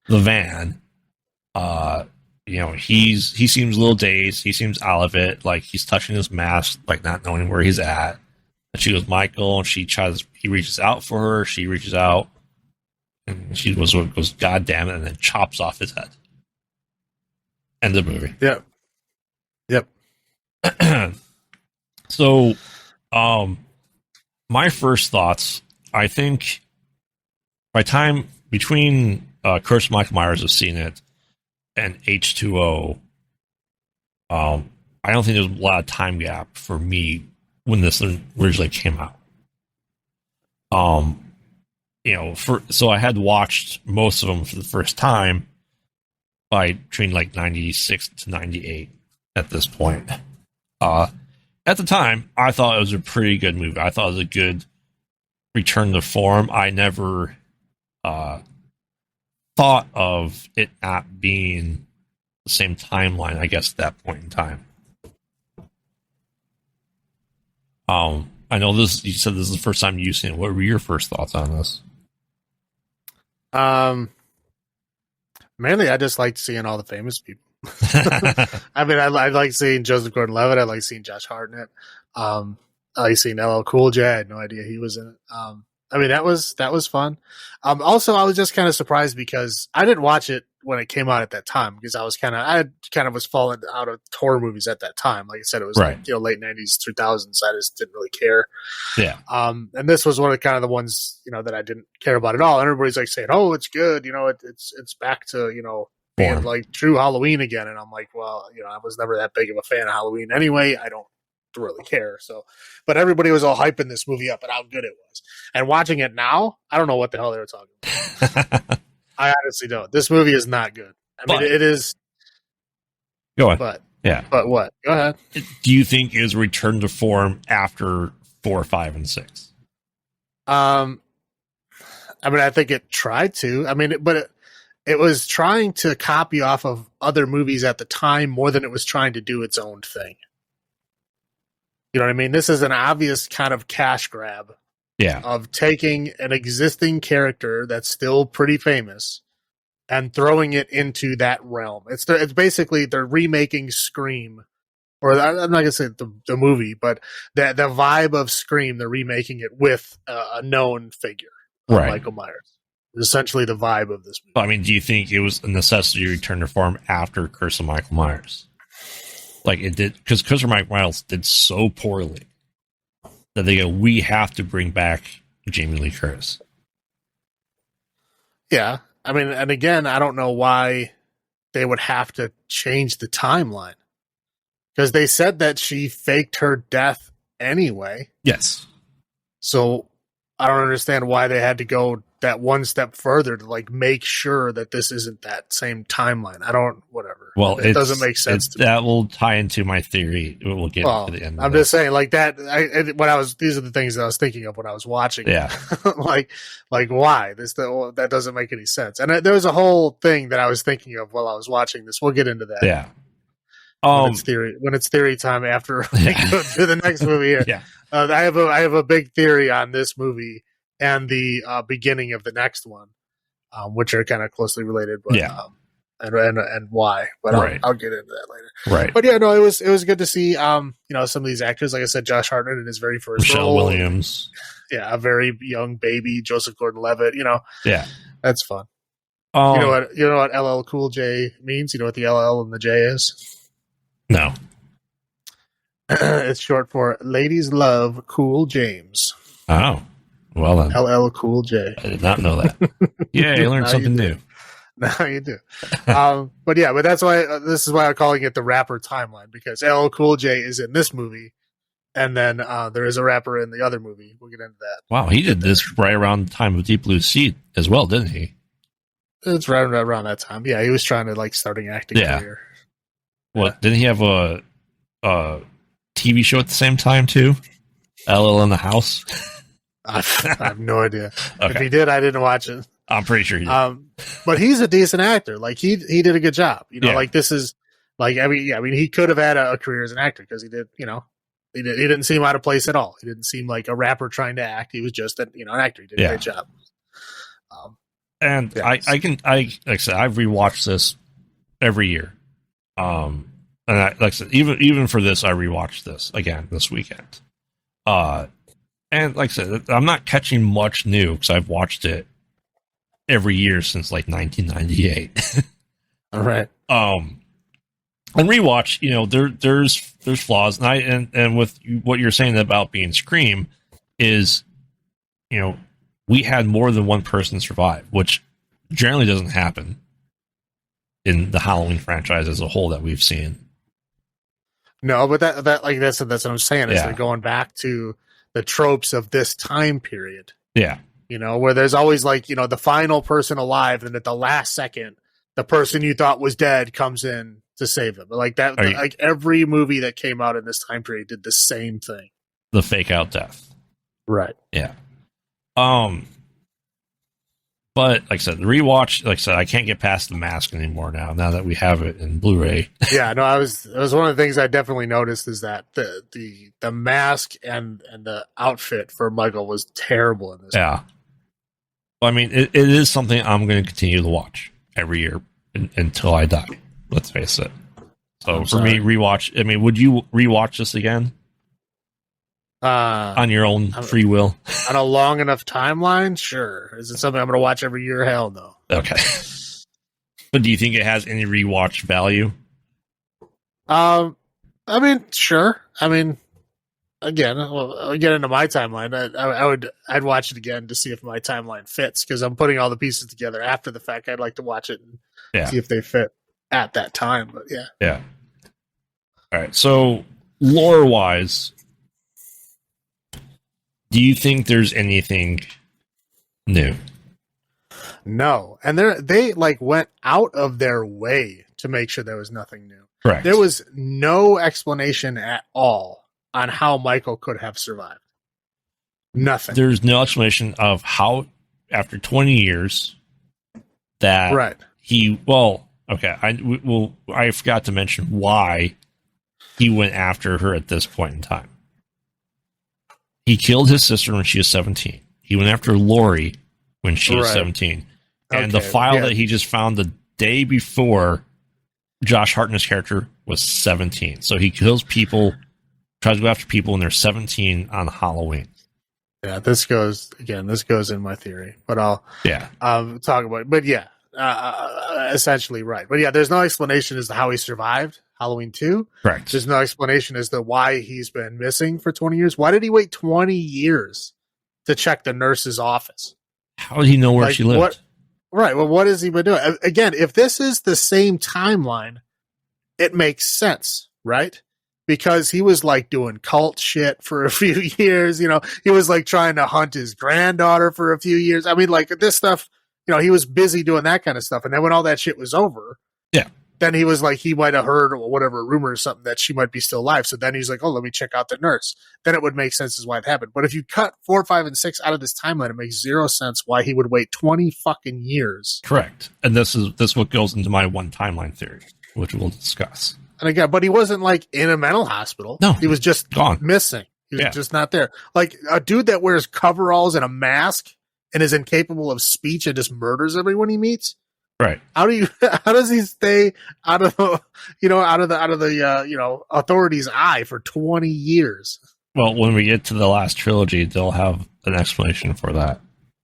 the van. He seems a little dazed. He seems out of it. Like he's touching his mask, like not knowing where he's at. And she goes, Michael, and he reaches out for her. She reaches out. And she goes, God damn it, and then chops off his head. End of the movie. Yep. So, my first thoughts, I think, by time between Curse of Michael Myers of seeing it and H2O, I don't think there's a lot of time gap for me when this originally came out. So I had watched most of them for the first time between 96 to 98 at this point. At the time, I thought it was a pretty good movie. I thought it was a good return to form. I never thought of it not being the same timeline, I guess, at that point in time. I know this. You said this is the first time you've seen it. What were your first thoughts on this? Mainly I just liked seeing all the famous people. I mean, I like seeing Joseph Gordon-Levitt. I like seeing Josh Hartnett. I like seeing LL Cool J. I had no idea he was in it. I mean, that was fun. Also, I was just kind of surprised because I didn't watch it when it came out at that time, because I was falling out of horror movies at that time. Like I said, it was Right. like, late 90s, 2000s. I just didn't really care. Yeah. And this was one of the ones, that I didn't care about at all. And everybody's like saying, "Oh, it's good. It's back to, being Form. like true Halloween again." And I'm like, well, I was never that big of a fan of Halloween anyway. I don't really care. So, but everybody was all hyping this movie up and how good it was. And watching it now, I don't know what the hell they were talking about. I honestly don't. This movie is not good. I mean, it is. Go on. But yeah. But what? Go ahead. Do you think is return to form after 4, 5, and 6? I mean, I think it tried to. I mean, but it was trying to copy off of other movies at the time more than it was trying to do its own thing. You know what I mean? This is an obvious kind of cash grab. Yeah. Of taking an existing character that's still pretty famous and throwing it into that realm. It's basically they're remaking Scream, or I'm not gonna say the movie, but the vibe of Scream. They're remaking it with a known figure, right? Michael Myers. Essentially, the vibe of this movie. I mean, do you think it was a necessity to return to form after Curse of Michael Myers? Like it did, because Curse of Michael Myers did so poorly that they go, we have to bring back Jamie Lee Curtis. Yeah. I mean, and again, I don't know why they would have to change the timeline. Because they said that she faked her death anyway. Yes. So I don't understand why they had to go that one step further to like make sure that this isn't that same timeline. Whatever. Well, it doesn't make sense to me. That will tie into my theory. We'll get to the end. I'm just saying, like that. These are the things that I was thinking of when I was watching. Yeah. like why that doesn't make any sense. And there was a whole thing that I was thinking of while I was watching this. We'll get into that. Yeah. When it's theory time after we go to the next movie here. Yeah. I have a big theory on this movie and the beginning of the next one, which are kind of closely related. But, yeah. And why? But right. I'll get into that later. Right. But yeah, no, it was good to see. Some of these actors, like I said, Josh Hartnett in his very first Michelle role. Williams. Yeah, a very young baby, Joseph Gordon-Levitt. Yeah, that's fun. You know what LL Cool J means? You know what the LL and the J is? No. It's short for Ladies Love Cool James. Oh, well then. LL Cool J. I did not know that. Yeah, you learned something new. Now you do. But that's why this is why I'm calling it the rapper timeline, because LL Cool J is in this movie, and then there is a rapper in the other movie. We'll get into that. Wow, he did this right around the time of Deep Blue Sea as well, didn't he? It's right around that time. Yeah, he was trying to like starting acting career. What, didn't he have a TV show at the same time too? LL in the House? I have no idea. Okay. If he did, I didn't watch it. I'm pretty sure he did. But he's a decent actor. Like he did a good job. Like this is like, I mean, he could have had a career as an actor because he did, he didn't seem out of place at all. He didn't seem like a rapper trying to act. He was just an actor. He did a great job. And like I said, I've rewatched this every year. And like I said, even for this, I rewatched this again this weekend. And like I said, I'm not catching much new because I've watched it every year since like 1998. All right. And rewatch, there's flaws, and with what you're saying about being Scream is, we had more than one person survive, which generally doesn't happen in the Halloween franchise as a whole that we've seen. No, but that's what I'm saying. Is they're going back to the tropes of this time period. Yeah. Where there's always like, the final person alive, and at the last second, the person you thought was dead comes in to save them. Like that, like every movie that came out in this time period did the same thing. The fake out death. Right. Yeah. But like I said, the rewatch, I can't get past The Mask anymore now that we have it in Blu-ray. Yeah, no, it was one of the things I definitely noticed is that the mask and the outfit for Michael was terrible in this. Yeah. Well, I mean, it is something I'm going to continue to watch every year until I die. Let's face it. So for me, rewatch. I mean, would you rewatch this again? On your own free will? On a long enough timeline? Sure. Is it something I'm going to watch every year? Hell no. Okay. But do you think it has any rewatch value? I mean, sure. I mean, again, I'll get into my timeline. I'd watch it again to see if my timeline fits because I'm putting all the pieces together after the fact. I'd like to watch it and see if they fit at that time. But yeah. Yeah. All right. So lore wise, do you think there's anything new? No. And they like went out of their way to make sure there was nothing new. Correct. There was no explanation at all on how Michael could have survived. Nothing. There's no explanation of how, after 20 years, that he. Well, okay. I forgot to mention why he went after her at this point in time. He killed his sister when she was 17. He went after Laurie when she was 17. And the file that he just found the day before Josh Hartnett's character was 17. So he kills people, tries to go after people when they're 17 on Halloween. Yeah, this goes in my theory, but I'll talk about it. But yeah, essentially right. But yeah, there's no explanation as to how he survived Halloween 2. Correct. There's no explanation as to why he's been missing for 20 years. Why did he wait 20 years to check the nurse's office? How did he know where she lived? Right. Well, what has he been doing? Again, if this is the same timeline, it makes sense, right? Because he was like doing cult shit for a few years. You know, he was like trying to hunt his granddaughter for a few years. I mean, like this stuff, you know, he was busy doing that kind of stuff. And then when all that shit was over, then he was like, he might have heard or whatever rumor or something that she might be still alive. So then he's like, oh, let me check out the nurse. Then it would make sense as why it happened. But if you cut 4, 5, and 6 out of this timeline, it makes zero sense why he would wait 20 fucking years. Correct. And this is what goes into my one timeline theory, which we'll discuss. And again, but he wasn't like in a mental hospital. No, he was just gone, missing. He was just not there. Like a dude that wears coveralls and a mask and is incapable of speech and just murders everyone he meets. Right. How does he stay out of the authorities' eye for 20 years? Well, when we get to the last trilogy, they'll have an explanation for that.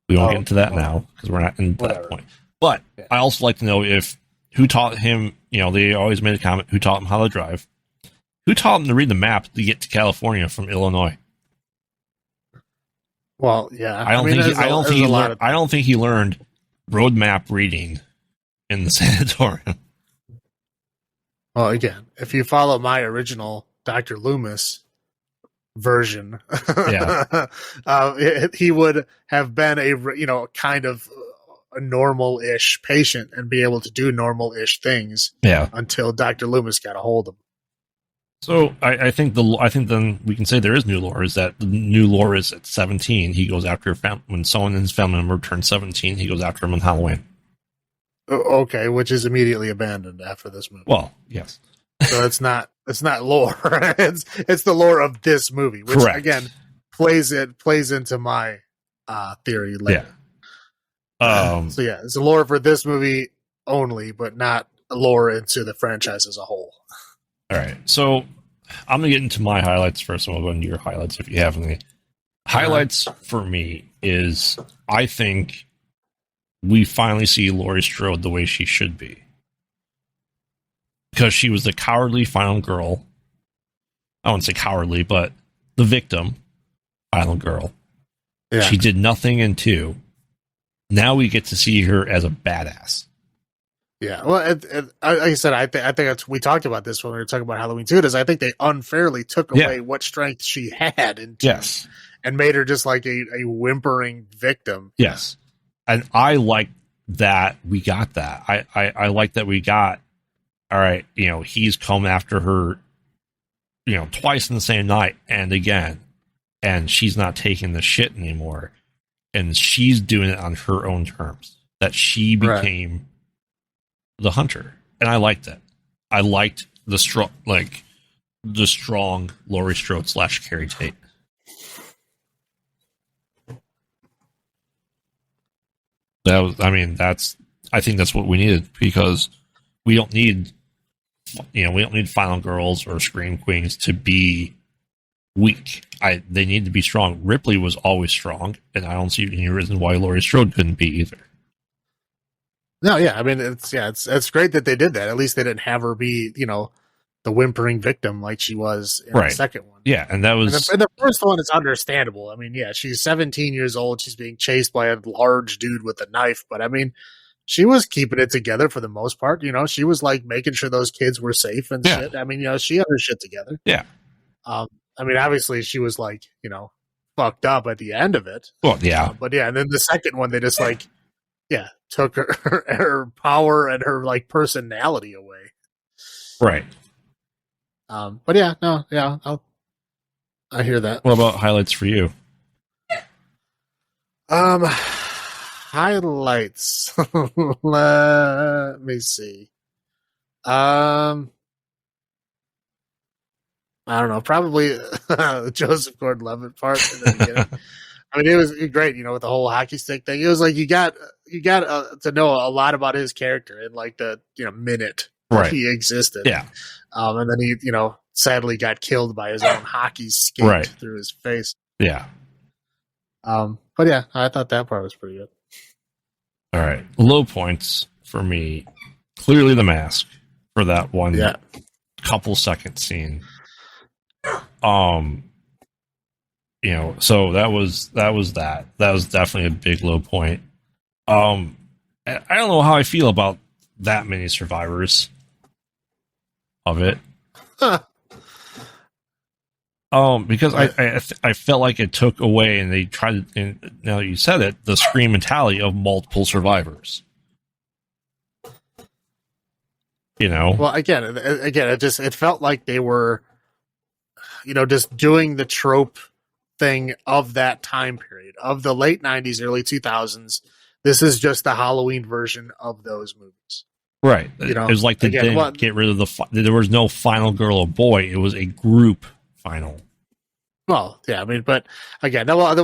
We won't get into that now because we're not in that point. But I also like to know who taught him, you know, they always made a comment, who taught him how to drive? Who taught him to read the map to get to California from Illinois? Well, yeah. I don't think he learned road map reading in the sanatorium. Well, again, if you follow my original Dr. Loomis version, he would have been a kind of a normal-ish patient and be able to do normal-ish things until Dr. Loomis got a hold of him. So I think then we can say there is new lore. Is that the new lore is at 17? He goes after when someone in his family member turns 17. He goes after him on Halloween. Okay, which is immediately abandoned after this movie. Well, yes. So it's not lore. it's the lore of this movie, which again plays into my theory later. Yeah. So yeah, it's a lore for this movie only, but not a lore into the franchise as a whole. All right, so I'm gonna get into my highlights first, and we'll go into your highlights if you have any. Highlights for me is I think we finally see Laurie Strode the way she should be. Because she was the cowardly final girl. I wouldn't say cowardly, but the victim, final girl. Yeah. She did nothing in 2. Now we get to see her as a badass. Yeah, well, like I said, I think we talked about this when we were talking about Halloween 2. I think they unfairly took away what strength she had in 2 and made her just like a whimpering victim. Yes. And I like that we got that. I like that we got, all right, you know, he's come after her, you know, twice in the same night and again, and she's not taking the shit anymore. And she's doing it on her own terms. That she became the hunter. And I liked that. I liked the strong Laurie Strode / Carrie Tate. I think that's what we needed because we don't need Final Girls or Scream Queens to be weak. They need to be strong. Ripley was always strong, and I don't see any reason why Laurie Strode couldn't be either. No, yeah, I mean it's great that they did that. At least they didn't have her be, the whimpering victim like she was in the Right. second one. Yeah, and that And was the first one is understandable. I mean, yeah, she's 17 years old. She's being chased by a large dude with a knife, but I mean, she was keeping it together for the most part. She was like making sure those kids were safe and yeah, shit. I mean, she had her shit together. yeah. Um, I mean, obviously she was like, fucked up at the end of it. Well, yeah, But yeah, and then the second one, they just like, yeah, took her power and her like personality away. right. But yeah, no, yeah, I hear that. What about highlights for you? Highlights. Let me see. I don't know. Probably Joseph Gordon-Levitt part in the beginning. I mean, it was great, with the whole hockey stick thing. It was like you got to know a lot about his character in like the minute that Right. he existed. Yeah. And then he sadly got killed by his own hockey skate Right. through his face. Yeah. But yeah, I thought that part was pretty good. All right. Low points for me. Clearly the mask for that one couple second scene. So that was that. That was definitely a big low point. I don't know how I feel about that many survivors of it. Huh. Because I felt like it took away, and they tried to, and now that you said it, the Scream mentality of multiple survivors. Well, again, it felt like they were, just doing the trope thing of that time period of the late 90s, early 2000s. This is just the Halloween version of those movies. Right. It was like they didn't get rid of there was no final girl or boy. It was a group final. Well, yeah, I mean, but again, we'll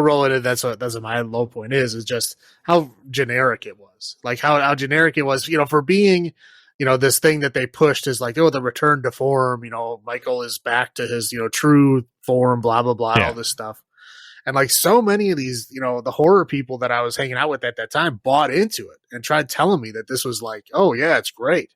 roll into that's what my low point is just how generic it was. Like how generic it was, for being, this thing that they pushed is like, oh, the return to form, Michael is back to his, true form, blah, blah, blah, all this stuff. And like so many of these, the horror people that I was hanging out with at that time bought into it and tried telling me that this was like, oh yeah, it's great.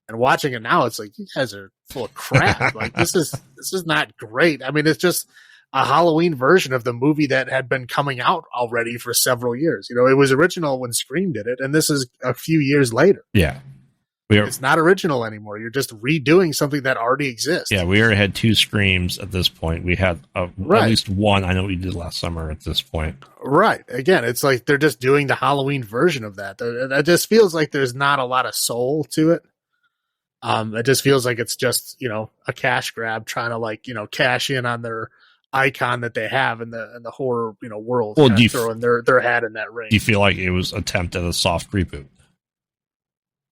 And watching it now, it's like, you guys are full of crap. Like this is not great. I mean, it's just a Halloween version of the movie that had been coming out already for several years. It was original when Scream did it, and this is a few years later. Yeah. It's not original anymore. You're just redoing something that already exists. Yeah, we already had 2 Screams at this point. We had at least one. I know we did last summer at this point. Right. Again, it's like they're just doing the Halloween version of that. It just feels like there's not a lot of soul to it. It just feels like it's just, a cash grab trying to like, cash in on their icon that they have in the horror, world. Well, throwing their hat in that ring. Do you feel like it was attempt at a soft reboot?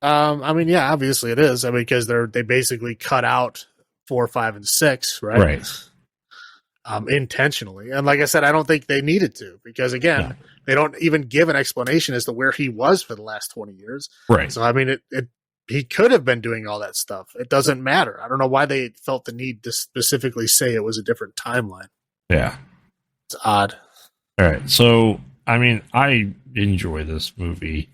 I mean, yeah, obviously it is. I mean, because they basically cut out 4, 5, and 6, right? Right. Intentionally. And like I said, I don't think they needed to, because again, they don't even give an explanation as to where he was for the last 20 years. Right. So, I mean, he could have been doing all that stuff. It doesn't matter. I don't know why they felt the need to specifically say it was a different timeline. Yeah. It's odd. All right. So, I mean, I enjoy this movie.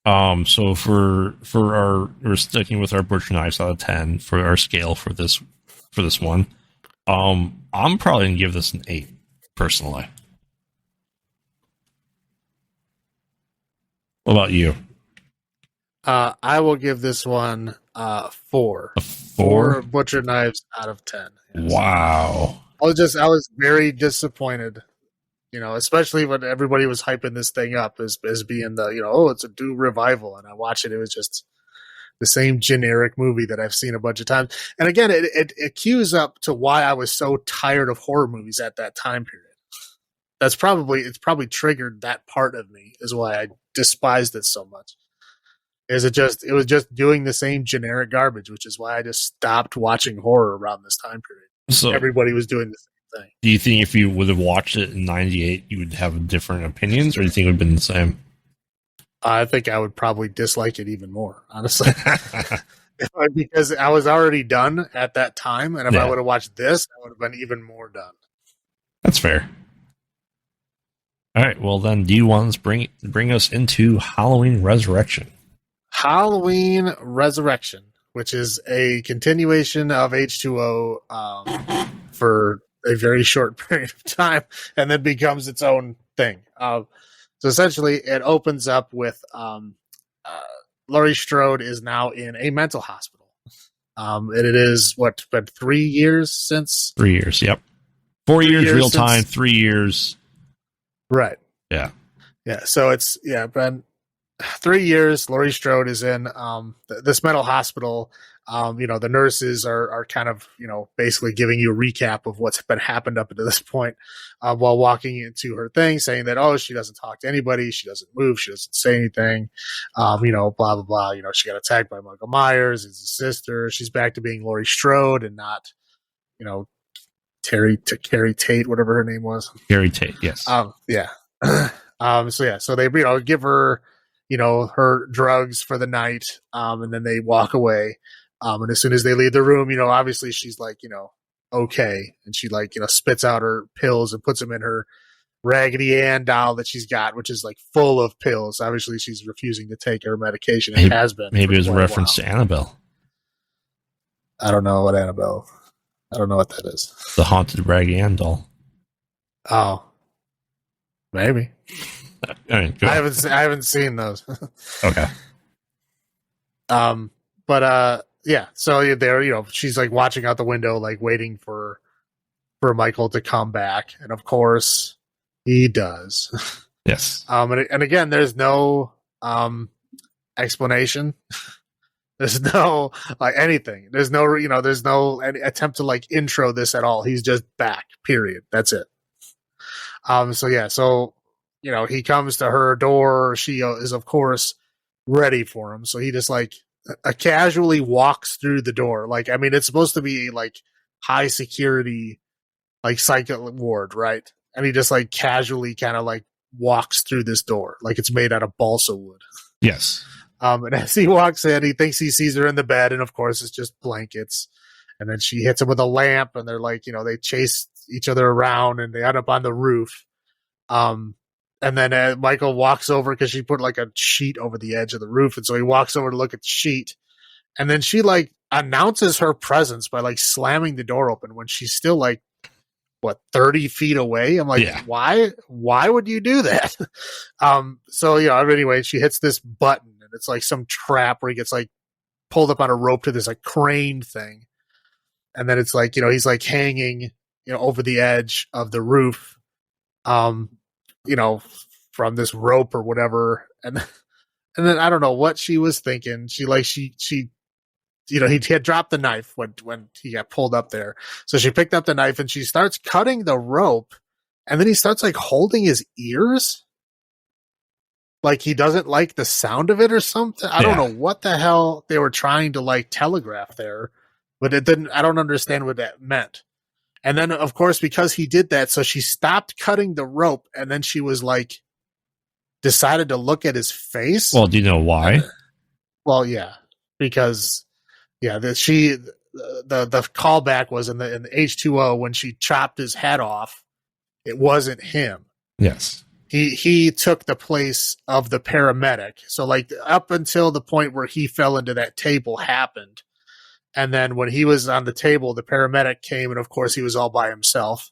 So we're sticking with our butcher knives out of 10 for our scale for this one. I'm probably gonna give this an 8 personally. What about you? I will give this one 4. A 4 butcher knives out of 10. Yes. Wow. I was very disappointed. Especially when everybody was hyping this thing up as being the, it's a new revival. And I watched it. It was just the same generic movie that I've seen a bunch of times. And again, it cues up to why I was so tired of horror movies at that time period. It's probably triggered that part of me, is why I despised it so much. It was just doing the same generic garbage, which is why I just stopped watching horror around this time period. So everybody was doing the same thing. Do you think if you would have watched it in 98, you would have different opinions, or do you think it would have been the same? I think I would probably dislike it even more, honestly. Because I was already done at that time, and if I would have watched this, I would have been even more done. That's fair. All right. Well, then, do you want to bring us into Halloween Resurrection? Halloween Resurrection, which is a continuation of H2O for a very short period of time, and then becomes its own thing. So essentially, it opens up with Laurie Strode is now in a mental hospital. And it is been 3 years since 3 years. Yep. 4 years real time. since, 3 years. right? Yeah. Yeah. So it's been 3 years. Laurie Strode is in this mental hospital. The nurses are kind of, basically giving you a recap of what's been happened up to this point while walking into her thing, saying that, oh, she doesn't talk to anybody. She doesn't move. She doesn't say anything. Blah, blah, blah. She got attacked by Michael Myers, his sister. She's back to being Laurie Strode and not, Carrie Tate, whatever her name was. Carrie Tate, yes. Yeah. So they, give her, her drugs for the night, and then they walk away. And as soon as they leave the room, obviously she's like, okay. And she spits out her pills and puts them in her Raggedy Ann doll that she's got, which is like full of pills. Obviously she's refusing to take her medication. It has been. Maybe it was a reference to Annabelle. I don't know what that is. The haunted Raggedy Ann doll. Oh, maybe. All right, I haven't seen those. Okay. Yeah. So there, she's like watching out the window, like waiting for Michael to come back, and of course, he does. Yes. And again, there's no explanation. There's no anything. There's no any attempt to intro this at all. He's just back. Period. That's it. So he comes to her door. She is of course ready for him. So he just casually walks through the door. It's supposed to be high security, psych ward, right? And he just casually kind of walks through this door like it's made out of balsa wood. Yes. And as he walks in, he thinks he sees her in the bed, and of course it's just blankets. And then she hits him with a lamp, and they're they chase each other around, and they end up on the roof. And then Michael walks over because she put a sheet over the edge of the roof, and so he walks over to look at the sheet, and then she announces her presence by slamming the door open when she's still 30 feet away. I'm yeah. Why would you do that? Anyway, she hits this button, and it's some trap where he gets pulled up on a rope to this crane thing, and then it's he's hanging over the edge of the roof, from this rope or whatever, and then I don't know what she was thinking. She he had dropped the knife when he got pulled up there. So she picked up the knife and she starts cutting the rope, and then he starts holding his ears. He doesn't like the sound of it or something. I don't know what the hell they were trying to telegraph there, but it didn't. I don't understand what that meant. And then of course, because he did that, so she stopped cutting the rope, and then she was decided to look at his face. Well, do you know why? Well, yeah, because the callback was in the H2O when she chopped his head off. It wasn't him. Yes. He took the place of the paramedic. So up until the point where he fell into that table happened. And then when he was on the table, the paramedic came, and of course he was all by himself.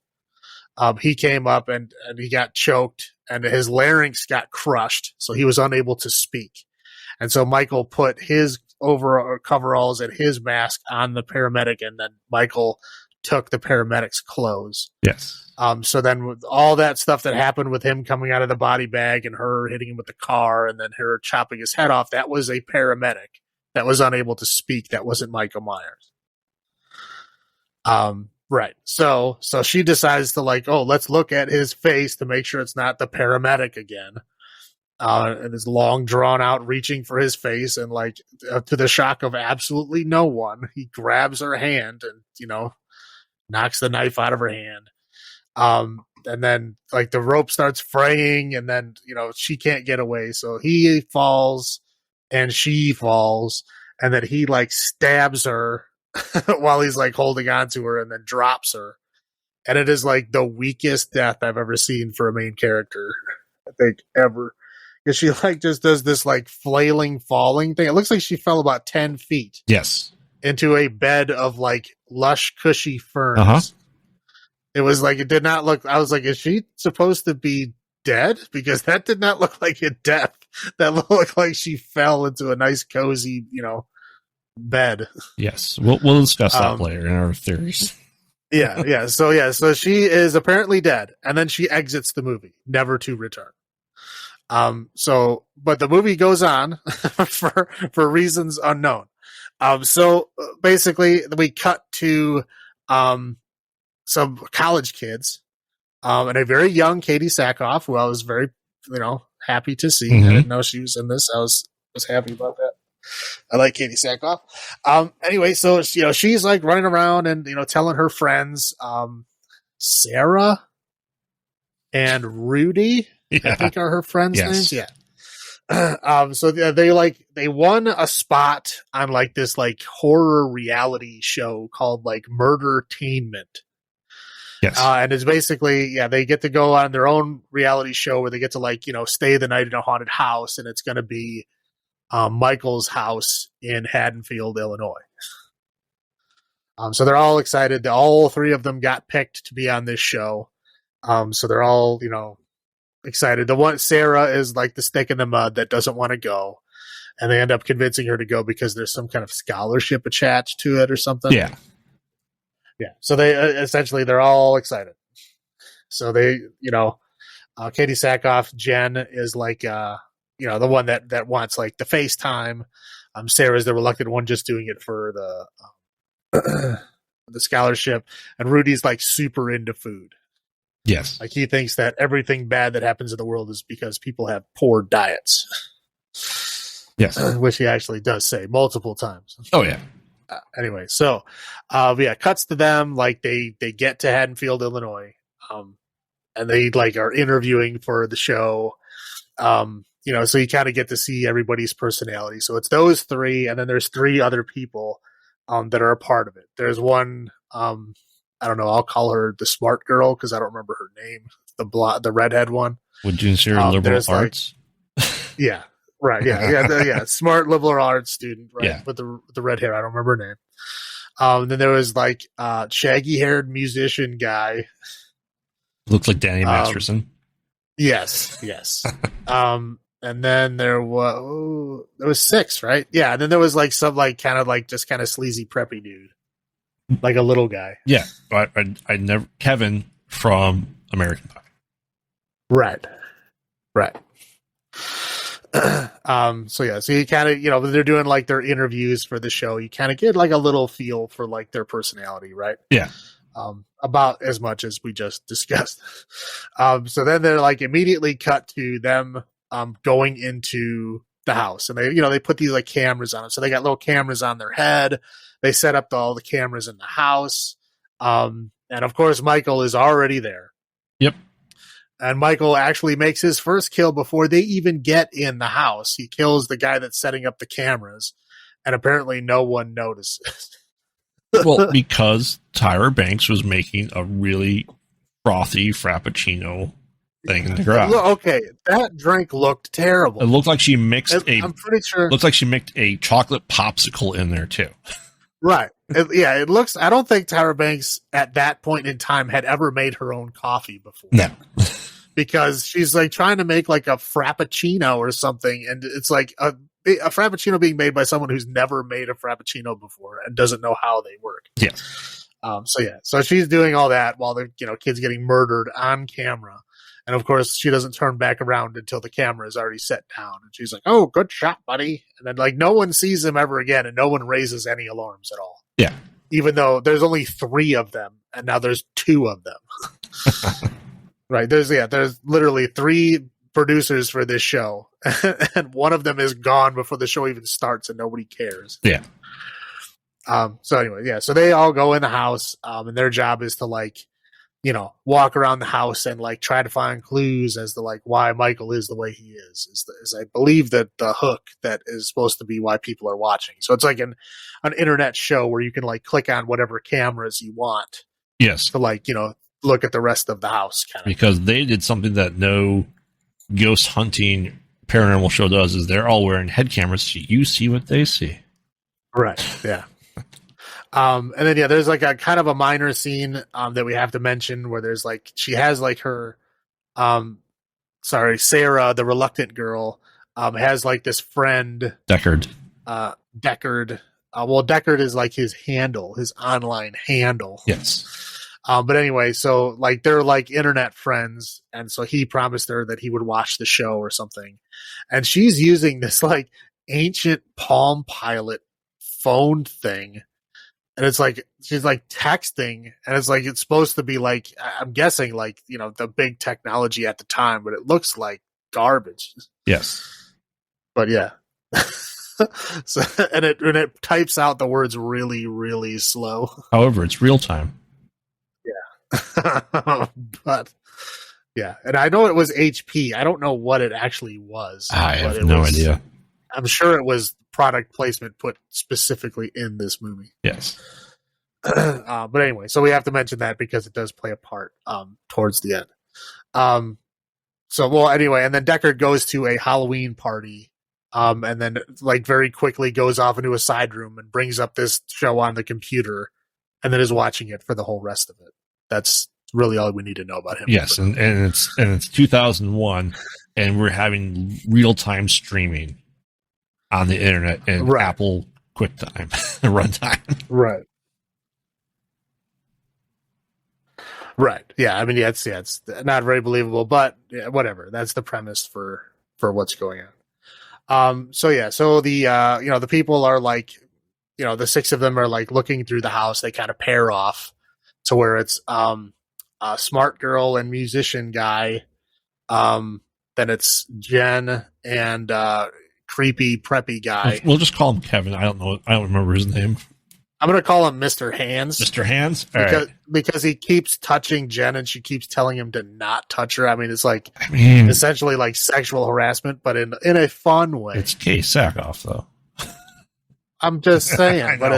He came up and he got choked, and his larynx got crushed, so he was unable to speak. And so Michael put his coveralls and his mask on the paramedic, and then Michael took the paramedic's clothes. Yes. So then with all that stuff that happened with him coming out of the body bag and her hitting him with the car and then her chopping his head off, that was a paramedic that was unable to speak. That wasn't Michael Myers. Right. So she decides to let's look at his face to make sure it's not the paramedic again. And is long drawn out reaching for his face, and to the shock of absolutely no one, he grabs her hand and, knocks the knife out of her hand. And then the rope starts fraying, and then, she can't get away. So he falls and she falls, and then he stabs her while he's holding on to her, and then drops her. And it is the weakest death I've ever seen for a main character. I think, ever. Because she like just does this like flailing falling thing. It looks like she fell about 10 feet Yes. into a bed of like lush, cushy ferns. Uh-huh. It was like, it did not look, I was like, is she supposed to be dead? Because that did not look like a death. That looked like she fell into a nice, cozy, bed. Yes. We'll discuss that later in our theories. Yeah. So she is apparently dead, and then she exits the movie, never to return. But the movie goes on for reasons unknown. So basically we cut to, some college kids, and a very young Katie Sackhoff, who I was very, happy to see. Mm-hmm. I didn't know she was in this. I was happy about that. I like Katie Sackhoff. Anyway, so, she's like running around and, telling her friends, Sarah and Rudy, I think are her friends' names. Yeah. So they won a spot on like this like horror reality show called like Murdertainment. Yes. And it's basically, they get to go on their own reality show where they get to like, stay the night in a haunted house, and it's going to be Michael's house in Haddonfield, Illinois. So they're all excited. All three of them got picked to be on this show. So they're all, excited. The one, Sarah, is like the stick in the mud that doesn't want to go. And they end up convincing her to go because there's some kind of scholarship attached to it or something. Yeah. Yeah. So they essentially, they're all excited. So they, Katie Sackhoff, Jen is like, the one that wants like the FaceTime. Sarah's the reluctant one, just doing it for the scholarship. And Rudy's like super into food. Yes. Like he thinks that everything bad that happens in the world is because people have poor diets. Yes. Which he actually does say multiple times. Oh yeah. Anyway, so cuts to them like they get to Haddonfield, Illinois, and they like are interviewing for the show. So you kind of get to see everybody's personality. So it's those three, and then there's three other people that are a part of it. There's one, I don't know, I'll call her the smart girl because I don't remember her name. The redhead one. Would you consider liberal arts? Yeah. Right, yeah, smart liberal arts student, right? Yeah. With the red hair, I don't remember her name. Then there was like shaggy haired musician guy. Looks like Danny Masterson. Yes. And then there was six, right? Yeah, and then there was like some like kind of sleazy preppy dude, like a little guy. Yeah, but I never Kevin from American Pie. Right. So you kind of, when they're doing like their interviews for the show, you kind of get like a little feel for like their personality, right? Yeah. About as much as we just discussed. So then they're like immediately cut to them going into the house, and they put these like cameras on it. So they got little cameras on their head. They set up all the cameras in the house. And of course, Michael is already there. Yep. And Michael actually makes his first kill before they even get in the house. He kills the guy that's setting up the cameras, and apparently no one notices. Well, because Tyra Banks was making a really frothy Frappuccino thing in the garage. Okay, that drink looked terrible. It looked like she mixed I'm pretty sure. Looks like she mixed a chocolate popsicle in there too. Right. It looks. I don't think Tyra Banks at that point in time had ever made her own coffee before. No. Because she's like trying to make like a Frappuccino or something, and it's like a Frappuccino being made by someone who's never made a Frappuccino before and doesn't know how they work. Yeah. So she's doing all that while the kid's getting murdered on camera, and of course she doesn't turn back around until the camera is already set down, and she's like, "Oh, good shot, buddy," and then like no one sees him ever again, and no one raises any alarms at all. Yeah. Even though there's only 3 of them, and now there's 2 of them. Right. There's literally 3 producers for this show, and one of them is gone before the show even starts, and nobody cares. Yeah. So anyway, so they all go in the house, and their job is to like, walk around the house and like try to find clues as to like why Michael is the way he is I believe that the hook that is supposed to be why people are watching. So it's like an internet show where you can like click on whatever cameras you want. Yes. To like, look at the rest of the house kind of. Because they did something that no ghost hunting paranormal show does is they're all wearing head cameras, so you see what they see. Right. Yeah. And then there's like a kind of a minor scene that we have to mention where there's like she has like her Sarah, the reluctant girl, has like this friend Deckard. Deckard. Well, Deckard is like his handle, his online handle. Yes. But anyway, so like they're like internet friends, and so he promised her that he would watch the show or something, and she's using this like ancient Palm Pilot phone thing, and it's like she's like texting, and it's like it's supposed to be like I'm guessing like the big technology at the time, but it looks like garbage. Yes. But yeah. So and it types out the words really, really slow. However, it's real time. Yeah. But yeah, and I know it was HP. I don't know what it actually was. I have no idea. I'm sure it was product placement put specifically in this movie. Yes. But anyway, so we have to mention that because it does play a part towards the end. So well, anyway, and then Deckard goes to a Halloween party. And then like very quickly goes off into a side room and brings up this show on the computer and then is watching it for the whole rest of it. That's really all we need to know about him. Yes. And it's 2001 and we're having real time streaming on the internet and right. Apple QuickTime runtime. Right. Right. Yeah. I mean, it's not very believable, but yeah, whatever. That's the premise for what's going on. So the the people are like, the six of them are like looking through the house. They kind of pair off to where it's a smart girl and musician guy. Then it's Jen and creepy preppy guy. We'll just call him Kevin. I don't know. I don't remember his name. I'm going to call him Mr. Hands. Mr. Hands? Because he keeps touching Jen and she keeps telling him to not touch her. I mean, it's like essentially like sexual harassment, but in a fun way. It's Kay Sackhoff, though. I'm just saying, but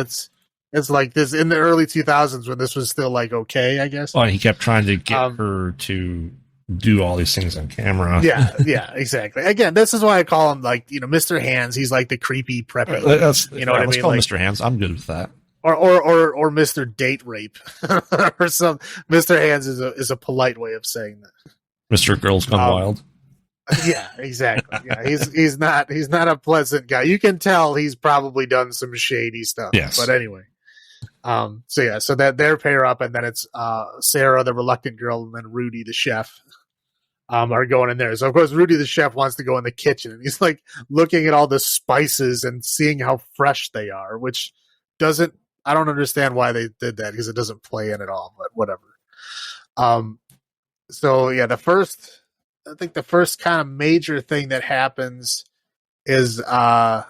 it's like this in the early 2000s when this was still like okay, I guess. Well, he kept trying to get her to do all these things on camera. Yeah, exactly. Again, this is why I call him like, Mr. Hands. He's like the creepy preppy. What I mean? Let's call like, Mr. Hands. I'm good with that. Or Mr. Date Rape or some. Mr. Hands is a polite way of saying that. Mr. Girls Gone Wild. Yeah, exactly. Yeah, he's not a pleasant guy. You can tell he's probably done some shady stuff. Yes. But anyway. So that they're pair up, and then it's Sarah, the reluctant girl, and then Rudy, the chef, are going in there. So of course Rudy, the chef, wants to go in the kitchen, and he's like looking at all the spices and seeing how fresh they are, which doesn't. I don't understand why they did that because it doesn't play in at all, but whatever. So yeah, the first kind of major thing that happens is because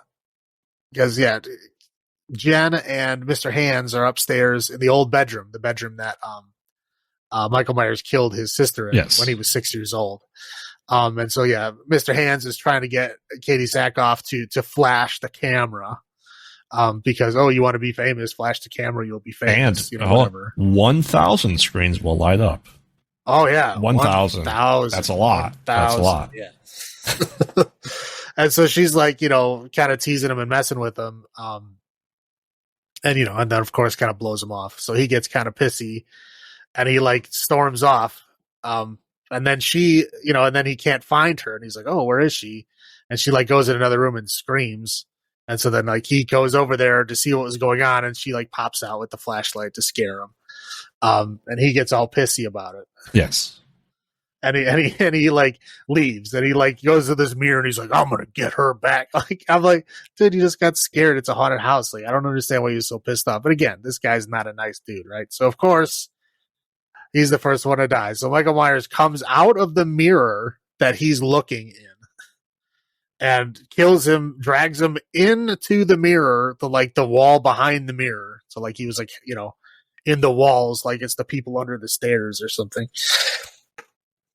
Jen and Mr. Hands are upstairs in the old bedroom, the bedroom that Michael Myers killed his sister in when he was 6 years old. And so yeah, Mr. Hands is trying to get Katie Sackhoff to flash the camera. Because you want to be famous, flash the camera, you'll be famous. And whatever. 1,000 screens will light up. Oh yeah, 1,000. That's a lot. 1, that's a lot. Yeah. And so she's like, kind of teasing him and messing with him, and then of course kind of blows him off. So he gets kind of pissy, and he like storms off. And then she, and then he can't find her, and he's like, "Oh, where is she?" And she like goes in another room and screams. And so then like he goes over there to see what was going on, and she like pops out with the flashlight to scare him. And he gets all pissy about it. Yes. And he like leaves, and he like goes to this mirror, and he's like, "I'm gonna get her back." Like I'm like, dude, you just got scared. It's a haunted house. Like I don't understand why you're so pissed off. But again, this guy's not a nice dude, right? So of course he's the first one to die. So Michael Myers comes out of the mirror that he's looking in and kills him, drags him into the mirror, the wall behind the mirror. So like he was like, in the walls, like it's the people under the stairs or something.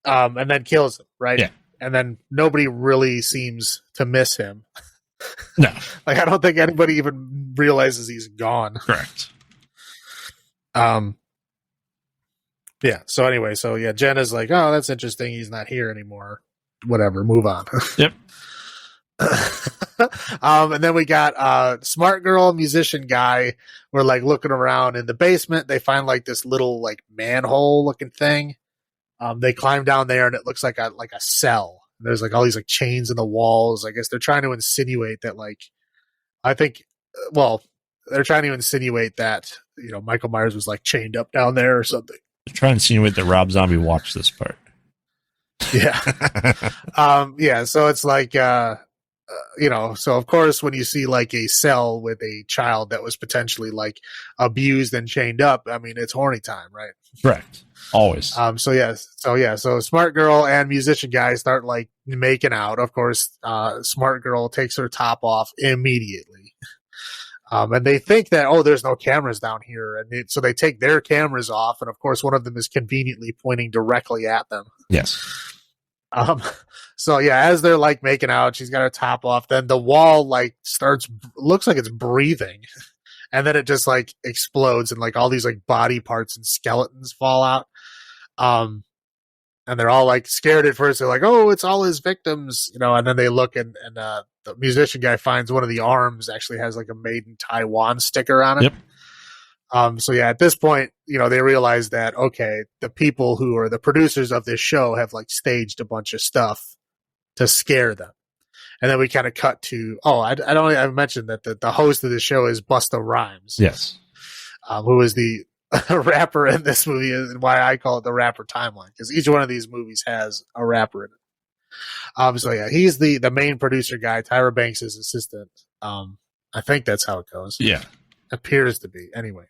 And then kills him, right? Yeah. And then nobody really seems to miss him. No. Like I don't think anybody even realizes he's gone. Correct. Yeah. So anyway, Jen is like, "Oh, that's interesting. He's not here anymore." whatever, move on. Yep. And then we got smart girl, musician guy. We're like looking around in the basement. They find like this little like manhole looking thing. They climb down there and it looks like a cell. There's like all these like chains in the walls. I guess they're trying to insinuate that like I think well, they're trying to insinuate that, you know, Michael Myers was like chained up down there or something. They're trying to insinuate that Rob Zombie watched this part. Yeah. Yeah, so it's like you know, so of course when you see like a cell with a child that was potentially like abused and chained up, I mean it's horny time, right? Correct. Always. So smart girl and musician guy start like making out. Of course, smart girl takes her top off immediately. And they think that, oh, there's no cameras down here. And so they take their cameras off. And of course, one of them is conveniently pointing directly at them. Yes. So yeah, as they're like making out, she's got her top off. Then the wall like looks like it's breathing. And then it just like explodes and like all these like body parts and skeletons fall out. And they're all like scared at first. They're like, oh, it's all his victims, you know, and then they look and the musician guy finds one of the arms actually has like a made in Taiwan sticker on it. Yep. So yeah, at this point, you know, they realize that, okay, the people who are the producers of this show have like staged a bunch of stuff to scare them. And then we kind of cut to, I've mentioned that the host of the show is Busta Rhymes. Yes. Who is the rapper in this movie, and why I call it the rapper timeline, because each one of these movies has a rapper in it. So yeah, he's the main producer guy. Tyra Banks' assistant. I think that's how it goes. Yeah. Appears to be. Anyway.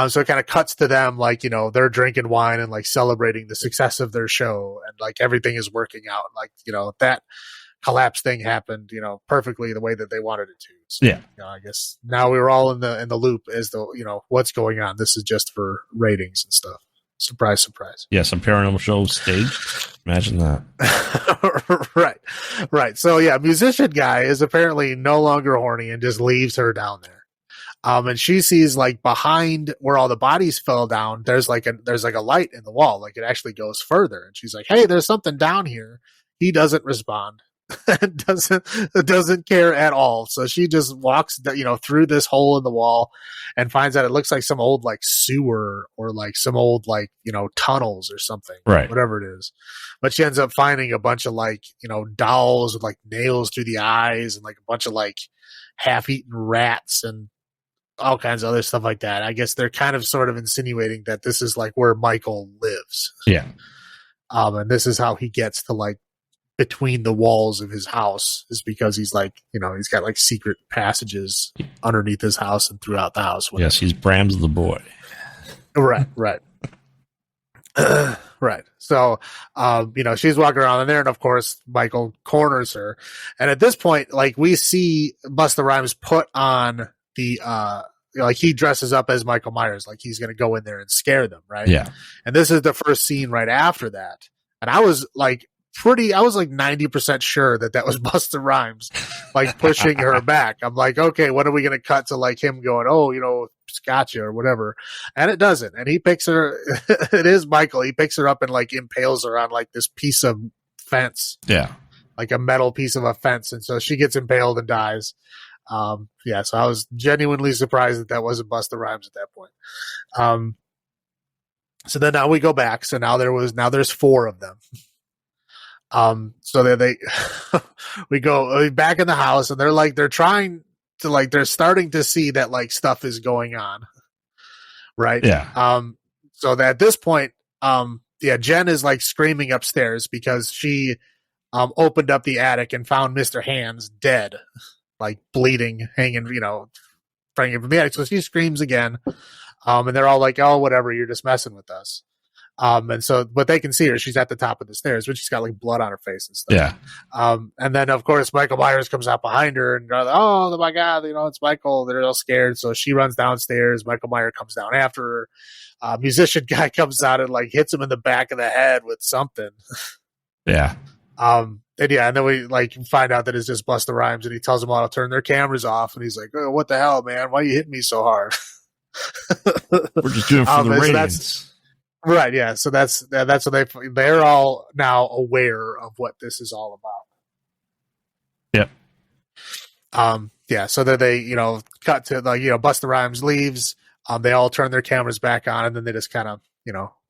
So it kind of cuts to them like, you know, they're drinking wine and like celebrating the success of their show and like everything is working out. Like, you know, that collapse thing happened, you know, perfectly the way that they wanted it to. So, yeah. You know, I guess now we were all in the loop as to, you know, what's going on. This is just for ratings and stuff. Surprise, surprise. Yeah, some paranormal show staged. Imagine that. Right. So yeah, musician guy is apparently no longer horny and just leaves her down there. And she sees like behind where all the bodies fell down, there's like a light in the wall, like it actually goes further. And she's like, hey, there's something down here. He doesn't respond. doesn't care at all. So she just walks, you know, through this hole in the wall and finds out it looks like some old like sewer or like some old like, you know, tunnels or something, right? Whatever it is. But she ends up finding a bunch of like, you know, dolls with like nails through the eyes and like a bunch of like half-eaten rats and all kinds of other stuff like that. I guess they're kind of sort of insinuating that this is like where Michael lives. Yeah. And this is how he gets to like between the walls of his house is because he's like, you know, he's got like secret passages underneath his house and throughout the house. Yes, he's Bram's the boy. Right. Right. So, you know, she's walking around in there and of course Michael corners her. And at this point, like we see Busta Rhymes put on the, like he dresses up as Michael Myers, like he's going to go in there and scare them. Right. Yeah. And this is the first scene right after that. And I was like 90% sure that was Busta Rhymes, like pushing her back. I'm like, okay, when are we going to cut to like him going, oh, you know, gotcha or whatever. And it doesn't. And he picks her. It is Michael. He picks her up and like impales her on like this piece of fence. Yeah. Like a metal piece of a fence. And so she gets impaled and dies. Yeah. So I was genuinely surprised that wasn't Busta Rhymes at that point. So then now we go back. So now there's 4 of them. So they we go back in the house and they're trying to like, they're starting to see that like stuff is going on. Right. Yeah. So that at this point, Jen is like screaming upstairs because she, opened up the attic and found Mr. Hands dead, like bleeding, hanging, you know, from the attic. So she screams again. And they're all like, oh, whatever, you're just messing with us. And so, but they can see her. She's at the top of the stairs, but she's got like blood on her face and stuff. Yeah. And then of course, Michael Myers comes out behind her and goes, oh my God, you know, it's Michael. They're all scared. So she runs downstairs. Michael Myers comes down after her. Musician guy comes out and like hits him in the back of the head with something. Yeah. And then we like find out that it's just Busta Rhymes and he tells them all to turn their cameras off. And he's like, oh, what the hell, man? Why are you hitting me so hard? We're just doing it for the ratings. Right, yeah. So that's what they're all now aware of what this is all about. Yep. Yeah. So that they cut to Busta Rhymes leaves. They all turn their cameras back on, and then they just kind of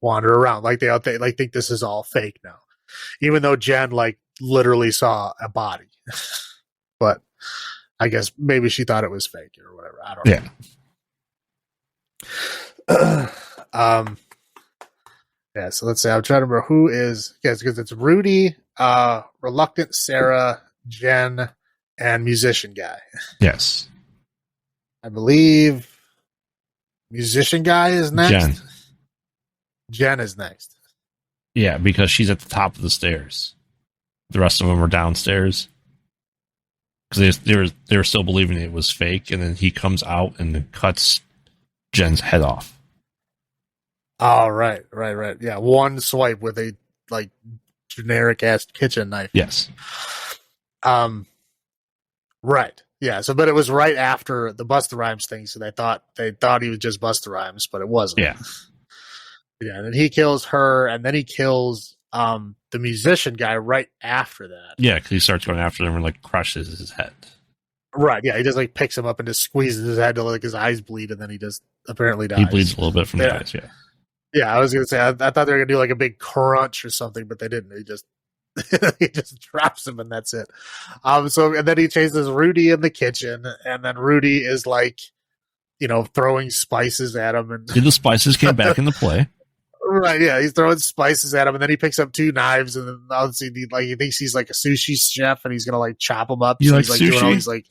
wander around like they like think this is all fake now, even though Jen like literally saw a body, but I guess maybe she thought it was fake or whatever. I don't know. Yeah, so let's say I'm trying to remember who is because it's Rudy, Reluctant Sarah, Jen, and Musician Guy. Yes. I believe Musician Guy is next. Jen is next. Yeah, because she's at the top of the stairs. The rest of them are downstairs. Because they were still believing it was fake, and then he comes out and then cuts Jen's head off. Oh, right. Yeah, one swipe with a like generic ass kitchen knife. Yes. Right. Yeah. So, but it was right after the Busta Rhymes thing, so they thought he was just Busta Rhymes, but it wasn't. Yeah. Yeah. And then he kills her, and then he kills the Musician Guy right after that. Yeah, because he starts going after him and like crushes his head. Right. Yeah. He just like picks him up and just squeezes his head till like his eyes bleed, and then he just apparently dies. He bleeds a little bit from the eyes. Yeah. Yeah, I was gonna say I thought they were gonna do like a big crunch or something, but they didn't. He just he just drops him and that's it. So and then he chases Rudy in the kitchen, and then Rudy is like, throwing spices at him, and the spices came back into play. Right, yeah, he's throwing spices at him, and then he picks up two knives, and then obviously he thinks he's like a sushi chef, and he's gonna like chop them up. You like he's like sushi? doing all these like,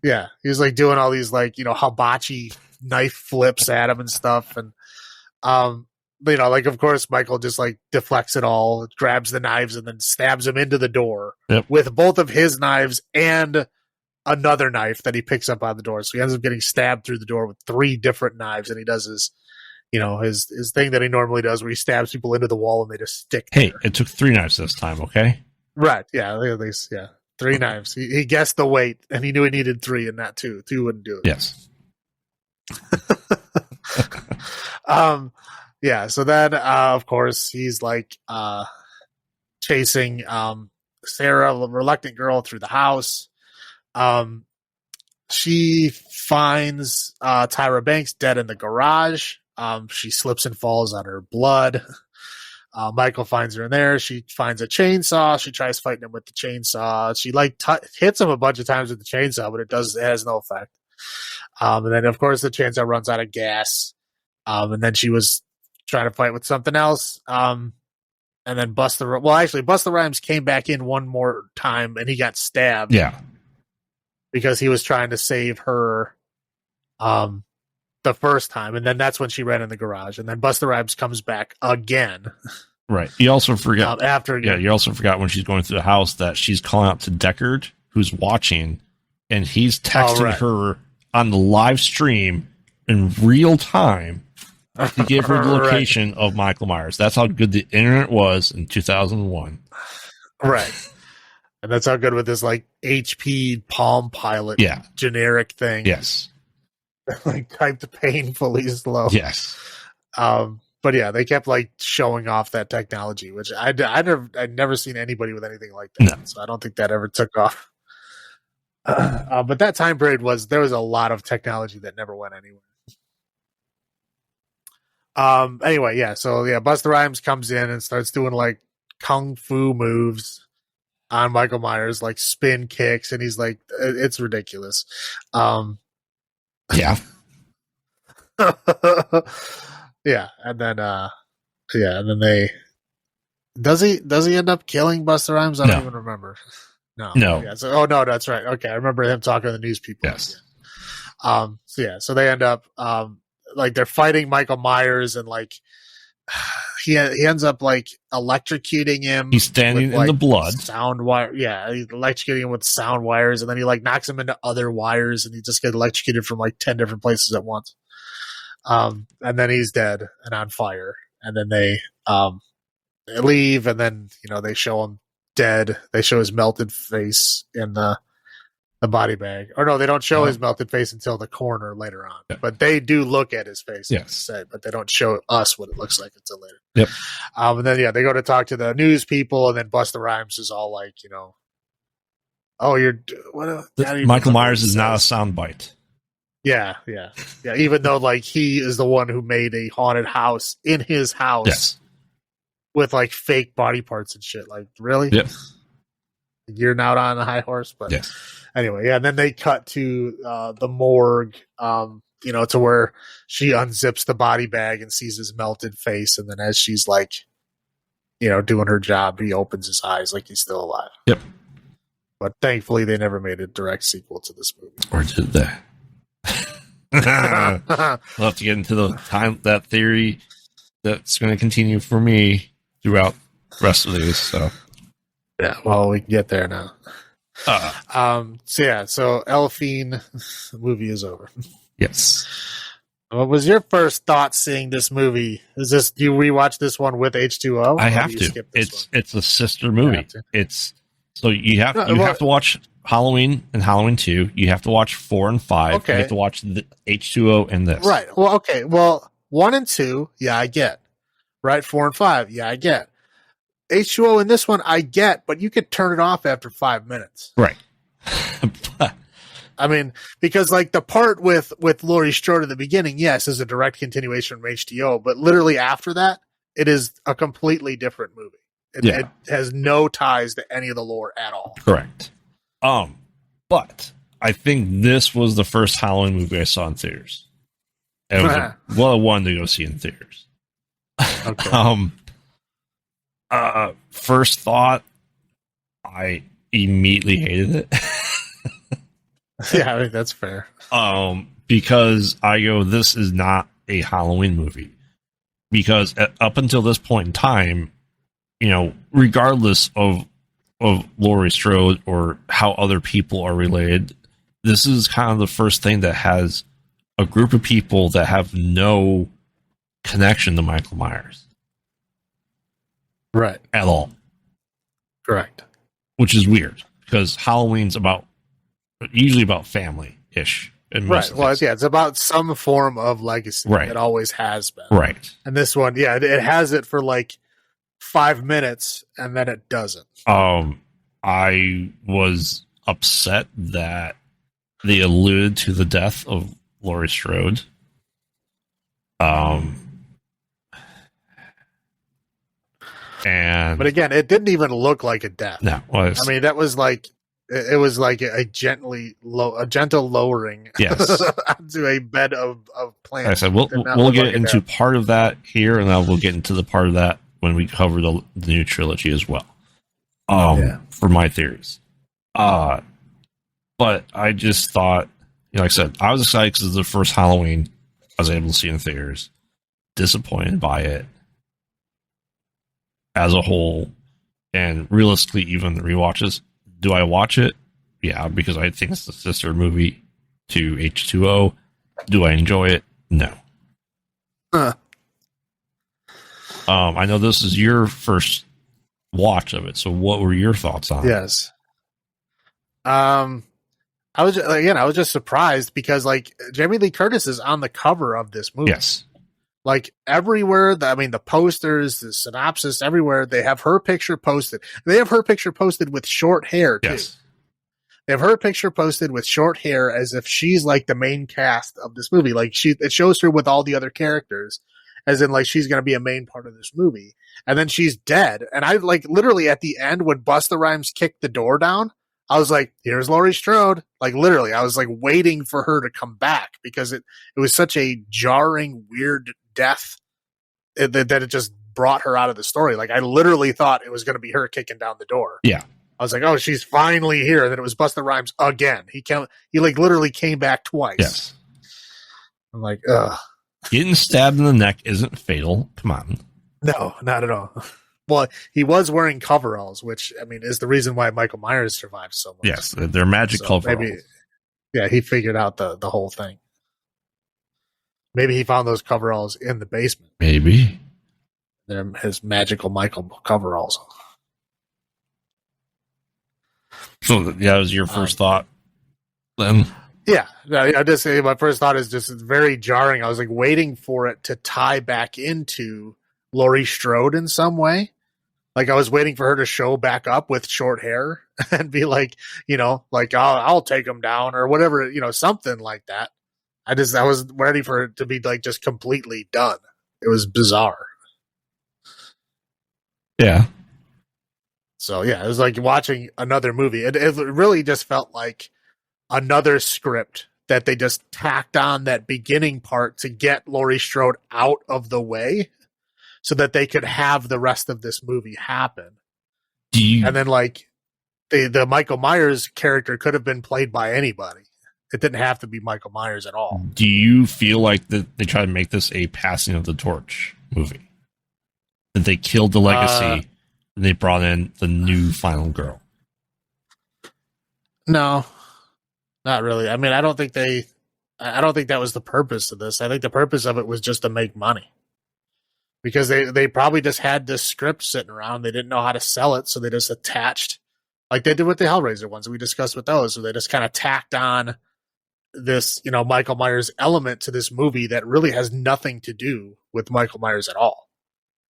yeah, he's like doing all these like hibachi knife flips at him and stuff, and like of course Michael just like deflects it all, grabs the knives, and then stabs him into the door with both of his knives and another knife that he picks up on the door. So he ends up getting stabbed through the door with 3 different knives, and he does his his thing that he normally does where he stabs people into the wall and they just stick there. Hey, it took 3 knives this time, okay? Right, yeah, at least, yeah. 3 knives. He guessed the weight, and he knew he needed 3 and not 2. 2 wouldn't do it. Yes. Yeah, so then of course he's like chasing Sarah, the reluctant girl, through the house. She finds Tyra Banks dead in the garage. She slips and falls on her blood. Michael finds her in there. She finds a chainsaw. She tries fighting him with the chainsaw. She like hits him a bunch of times with the chainsaw, but it has no effect. And then of course the chainsaw runs out of gas. And then she was trying to fight with something else. And then Busta Rhymes came back in one more time, and he got stabbed. Yeah. Because he was trying to save her the first time, and then that's when she ran in the garage, and then Busta Rhymes comes back again. Right. You also forgot you also forgot when she's going through the house that she's calling out to Deckard, who's watching, and he's texting her on the live stream in real time to give her the location of Michael Myers. That's how good the internet was in 2001. Right. And that's how good with this like HP Palm Pilot generic thing. Yes. Like typed painfully slow. Yes. But yeah, they kept like showing off that technology, which I'd never seen anybody with anything like that. No. So I don't think that ever took off. But that time period there was a lot of technology that never went anywhere. Anyway, yeah. So yeah, Busta Rhymes comes in and starts doing like kung fu moves on Michael Myers, like spin kicks, and he's like, it's ridiculous. Yeah. Yeah, and then they does he end up killing Busta Rhymes? I don't even remember. No. Yeah, so, no, that's right. Okay, I remember him talking to the news people. Yes. So they end up like they're fighting Michael Myers, and like he ends up like electrocuting him. He's standing in the blood. Sound wire. Yeah, he's electrocuting him with sound wires, and then he like knocks him into other wires, and he just gets electrocuted from like 10 different places at once. And then he's dead and on fire. And then they leave, and then they show him dead. They show his melted face in the the body bag. Or no, they don't show No. his melted face until the coroner later on. Yeah. But they do look at his face, Yes. like you said, but they don't show us what it looks like until later. Yep. And then they go to talk to the news people, and then Busta Rhymes is all like, oh, you're what? Michael Myers is not a soundbite. Yeah. Even though like he is the one who made a haunted house in his house, Yes, with like fake body parts and shit. Like, really? Yep. You're not on a high horse, but yes. Anyway, yeah. And then they cut to the morgue, to where she unzips the body bag and sees his melted face, and then as she's like, doing her job, he opens his eyes like he's still alive. Yep. But thankfully, they never made a direct sequel to this movie. Or did they? We'll have to get into that theory that's going to continue for me throughout the rest of these. So yeah, well, we can get there now. So Elfine, the movie is over. Yes. What was your first thought seeing this movie? Is this, do you rewatch this one with H2O? I have to. It's a sister movie. You have to watch Halloween and Halloween 2. You have to watch 4 and 5. Okay. You have to watch the H2O and this. Right. Well, okay. Well, 1 and 2, yeah, I get. Right? 4 and 5, yeah, I get. H2O in this one, I get, but you could turn it off after 5 minutes. Right. I mean, because like the part with Laurie Strode at the beginning, yes, is a direct continuation from H2O, but literally after that, it is a completely different movie. It has no ties to any of the lore at all. Correct. But I think this was the first Halloween movie I saw in theaters. It was I wanted to go see in theaters. Okay. First thought, I immediately hated it. Yeah, I think that's fair. Because I go, this is not a Halloween movie. Because up until this point in time, regardless of Laurie Strode or how other people are related, this is kind of the first thing that has a group of people that have no connection to Michael Myers. Right. At all. Correct. Which is weird because Halloween's usually about family-ish. Right. Well, it's about some form of legacy. Right. It always has been. Right. And this one, yeah, it has it for like 5 minutes and then it doesn't. I was upset that they alluded to the death of Laurie Strode. But again, it didn't even look like a death. No, I mean, that was like it was like a gentle lowering, yes, onto a bed of plants. Like I said we'll get into part of that here, and then we'll get into the part of that when we cover the new trilogy as well. For my theories, but I just thought, like I said, I was excited because it's the first Halloween I was able to see in theaters. Disappointed by it as a whole, and realistically, even the rewatches. Do I watch it? Yeah, because I think it's the sister movie to H2O. Do I enjoy it? No. I know this is your first watch of it, so what were your thoughts on it? Yes. I was just surprised because like Jamie Lee Curtis is on the cover of this movie. Yes. Like everywhere, the posters, the synopsis, everywhere, they have her picture posted. They have her picture posted with short hair, too. Yes. They have her picture posted with short hair as if she's like the main cast of this movie. Like it shows her with all the other characters as in like she's going to be a main part of this movie. And then she's dead. And I like literally at the end when Busta Rhymes kicked the door down, I was like, here's Laurie Strode. Like literally, I was like waiting for her to come back because it was such a jarring, weird death that it just brought her out of the story. Like I literally thought it was going to be her kicking down the door. Yeah. I was like, oh, she's finally here. And then it was Busta Rhymes again. He like literally came back twice. Yes. I'm like, ugh. Getting stabbed in the neck isn't fatal. Come on. No, not at all. Well, he was wearing coveralls, which is the reason why Michael Myers survived so much. Yes, they're magic coveralls. Maybe, yeah, he figured out the whole thing. Maybe he found those coveralls in the basement. Maybe. They're his magical Michael coveralls. So that was your first thought? Yeah, I just say my first thought is just very jarring. I was like waiting for it to tie back into Laurie Strode in some way. Like I was waiting for her to show back up with short hair and be like, like I'll take him down or whatever, something like that. I was ready for it to be like just completely done. It was bizarre. Yeah. So yeah, it was like watching another movie. It really just felt like another script that they just tacked on that beginning part to get Laurie Strode out of the way so that they could have the rest of this movie happen. And then like the Michael Myers character could have been played by anybody. It didn't have to be Michael Myers at all. Do you feel like that they try to make this a passing of the torch movie? That they killed the legacy and they brought in the new final girl? No, not really. I mean, I don't think that was the purpose of this. I think the purpose of it was just to make money. Because they probably just had this script sitting around. They didn't know how to sell it, so they just attached, like they did with the Hellraiser ones we discussed with those, so they just kind of tacked on this, Michael Myers element to this movie that really has nothing to do with Michael Myers at all.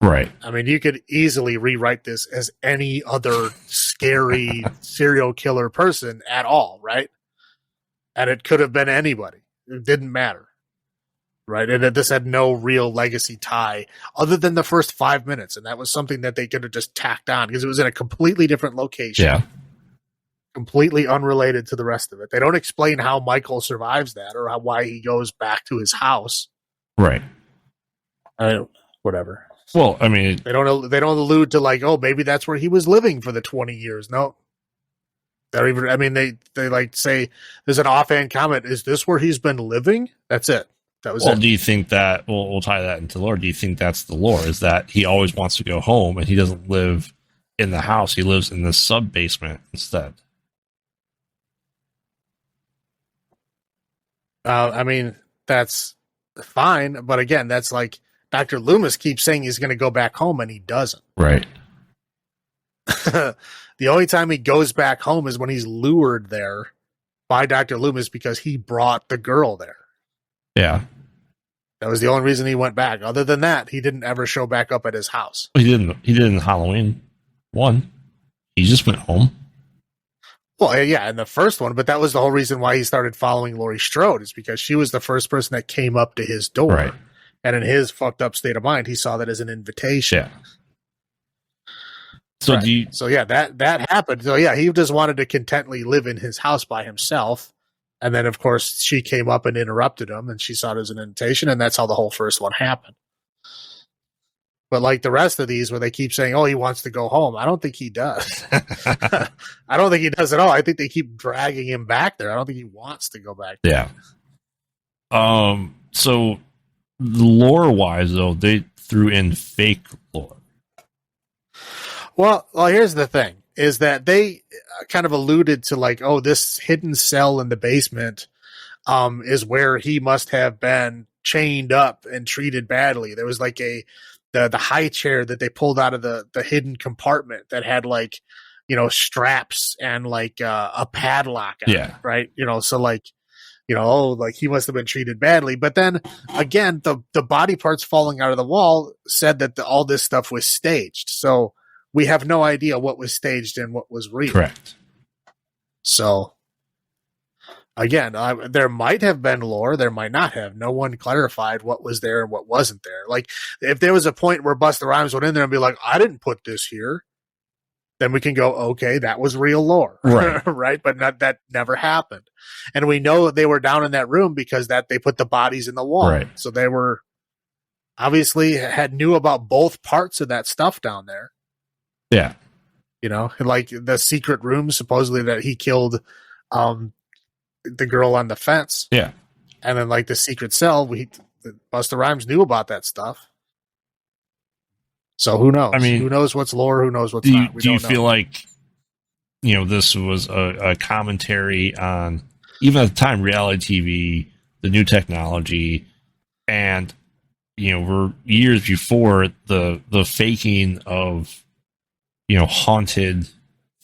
Right. I mean, you could easily rewrite this as any other scary serial killer person at all, right? And it could have been anybody. It didn't matter. Right. And this had no real legacy tie other than the first 5 minutes. And that was something that they could have just tacked on because it was in a completely different location. Yeah. Completely unrelated to the rest of it. They don't explain how Michael survives that or why he goes back to his house. Right. Whatever. Well, I mean, they don't allude to like, oh, maybe that's where he was living for the 20 years. No. They like say there's an offhand comment. Is this where he's been living? That's it. That was it. Do you think that we'll tie that into lore? Do you think that's the lore? Is that he always wants to go home and he doesn't live in the house? He lives in the sub basement instead. I mean, that's fine, but again, that's like Dr. Loomis keeps saying he's going to go back home and he doesn't. Right. The only time he goes back home is when he's lured there by Dr. Loomis because he brought the girl there. Yeah. That was the only reason he went back. Other than that, he didn't ever show back up at his house. He didn't in Halloween 1. He just went home. Well, yeah, in the first one, but that was the whole reason why he started following Laurie Strode is because she was the first person that came up to his door. Right. And in his fucked up state of mind, he saw that as an invitation. Yeah. So right. So yeah, that happened. So yeah, he just wanted to contently live in his house by himself. And then, of course, she came up and interrupted him, and she saw it as an invitation, and that's how the whole first one happened. But like the rest of these, where they keep saying, oh, he wants to go home, I don't think he does. I don't think he does at all. I think they keep dragging him back there. I don't think he wants to go back there. Yeah. So lore-wise, though, they threw in fake lore. Well, here's the thing. Is that they kind of alluded to like, oh, this hidden cell in the basement is where he must have been chained up and treated badly. There was like the high chair that they pulled out of the hidden compartment that had like, straps and like a padlock on it, right? So like, oh, like he must have been treated badly. But then again, the body parts falling out of the wall said that all this stuff was staged. So we have no idea what was staged and what was real. Correct. So, again, there might have been lore. There might not have. No one clarified what was there and what wasn't there. Like, if there was a point where Busta Rhymes went in there and be like, I didn't put this here, then we can go, okay, that was real lore. Right. Right? But that never happened. And we know they were down in that room because they put the bodies in the wall. Right. So they were obviously knew about both parts of that stuff down there. Yeah. Like the secret room, supposedly that he killed the girl on the fence. Yeah. And then like the secret cell, Busta Rhymes knew about that stuff. So who knows? I mean, who knows what's lore? Who knows what's not? Do you feel like, this was a commentary on, even at the time, reality TV, the new technology, and, we're years before the faking of, haunted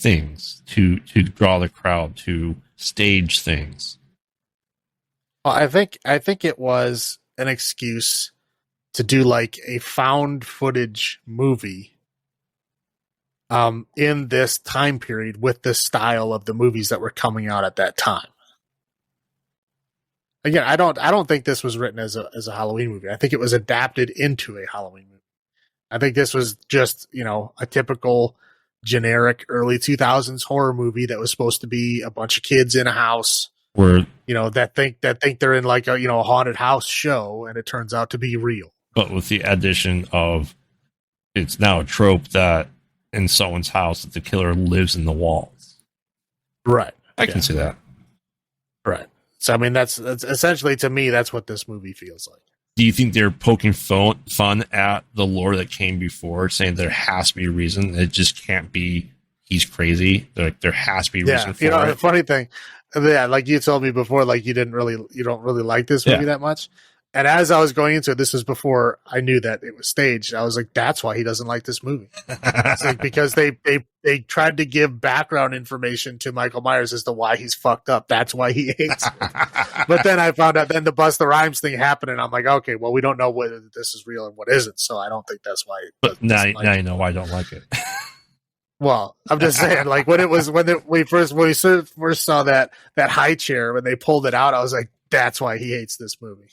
things to draw the crowd, to stage things. Well, I think it was an excuse to do like a found footage movie in this time period with the style of the movies that were coming out at that time. Again, I don't think this was written as a Halloween movie. I think it was adapted into a Halloween movie. I think this was just, a typical generic early 2000s horror movie that was supposed to be a bunch of kids in a house Where that think they're in like a haunted house show, and it turns out to be real. But with the addition of, it's now a trope that in someone's house that the killer lives in the walls. Right. I can see that. Right. So I mean, that's essentially, to me, that's what this movie feels like. Do you think they're poking fun at the lore that came before, saying there has to be a reason? It just can't be he's crazy. There has to be a reason for it. The funny thing, like you told me before, like you don't really like this movie that much. And as I was going into it, this was before I knew that it was staged. I was like, that's why he doesn't like this movie. It's like because they tried to give background information to Michael Myers as to why he's fucked up. That's why he hates it. But then I found out then the Busta Rhymes thing happened, and I'm like, okay, well, we don't know whether this is real and what isn't. So I don't think that's why. But now you know why I don't like it. Well, I'm just saying, like when we first saw that high chair, when they pulled it out, I was like, that's why he hates this movie.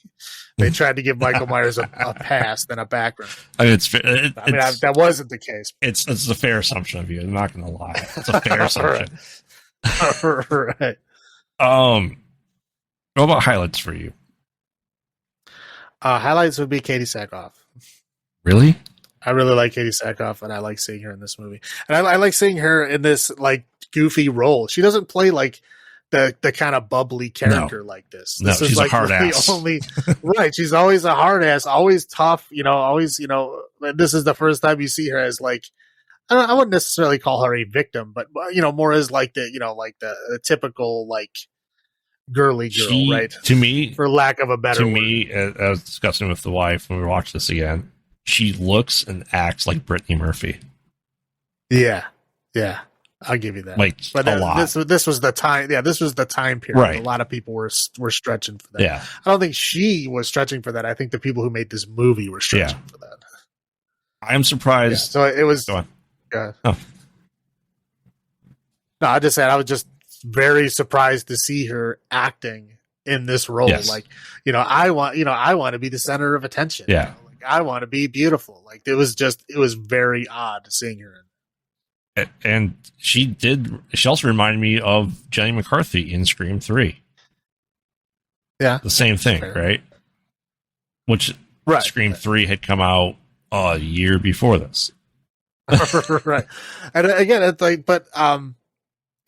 They tried to give Michael Myers a pass than a background. I mean, that wasn't the case. It's a fair assumption of you. I'm not going to lie. It's a fair assumption. Right. What about highlights for you? Highlights would be Katie Sackhoff. Really? I really like Katie Sackhoff, and I like seeing her in this movie. And I like seeing her in this like goofy role. She doesn't play like the kind of bubbly character like this. This is she's like a hard really ass. Only right. She's always a hard ass, always tough. Always. This is the first time you see her as like, I wouldn't necessarily call her a victim, but more as like the typical like girly girl, right? To me, for lack of a better word. Me, I was discussing with the wife when we watched this again. She looks and acts like Brittany Murphy. Yeah. I'll give you that. But a lot. This was the time. Yeah, this was the time period. Right. A lot of people were stretching for that. Yeah. I don't think she was stretching for that. I think the people who made this movie were stretching for that. I'm surprised. Yeah, so it was. Go on. No, I just said I was just very surprised to see her acting in this role. Yes. Like, I want to be the center of attention. Yeah. Like, I want to be beautiful. Like it was very odd seeing her in. And she also reminded me of Jenny McCarthy in Scream 3. Yeah. The same thing, right? Which Scream 3 had come out a year before this. Right. And again, it's like, but, Katie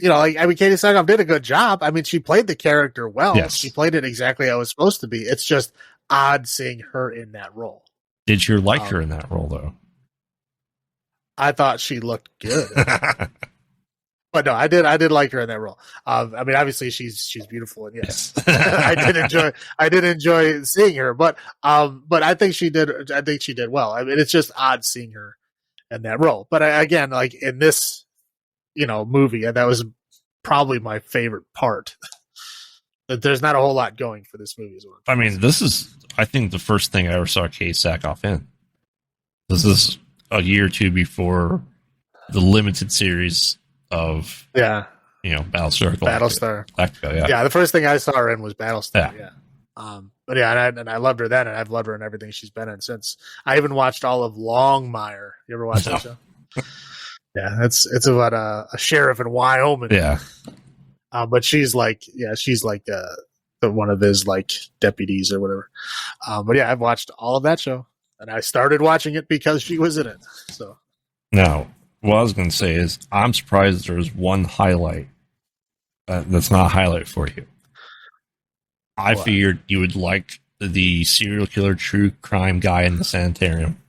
Sackhoff did a good job. I mean, she played the character well. Yes. She played it exactly how it was supposed to be. It's just odd seeing her in that role. Did you like her in that role, though? I thought she looked good, but no, I did like her in that role. I mean, obviously she's beautiful, and yes. I did enjoy seeing her, but I think she did well. I mean, it's just odd seeing her in that role. But again, like in this, movie, that was probably my favorite part. That there's not a whole lot going for this movie as well. I mean, this is, I think, the first thing I ever saw Katie Sackhoff in. This is a year or two before the limited series of Battlestar Galactica. Yeah, the first thing I saw her in was Battlestar. Yeah. But yeah, and I loved her then, and I've loved her in everything she's been in since. I even watched all of Longmire. You ever watch that show? Yeah, it's about a sheriff in Wyoming. Yeah. But she's like the one of his like deputies or whatever. But yeah, I've watched all of that show. And I started watching it because she was in it. So now, what I was going to say is, I'm surprised there's one highlight that's not a highlight for you. I figured you would like the serial killer true crime guy in the sanitarium.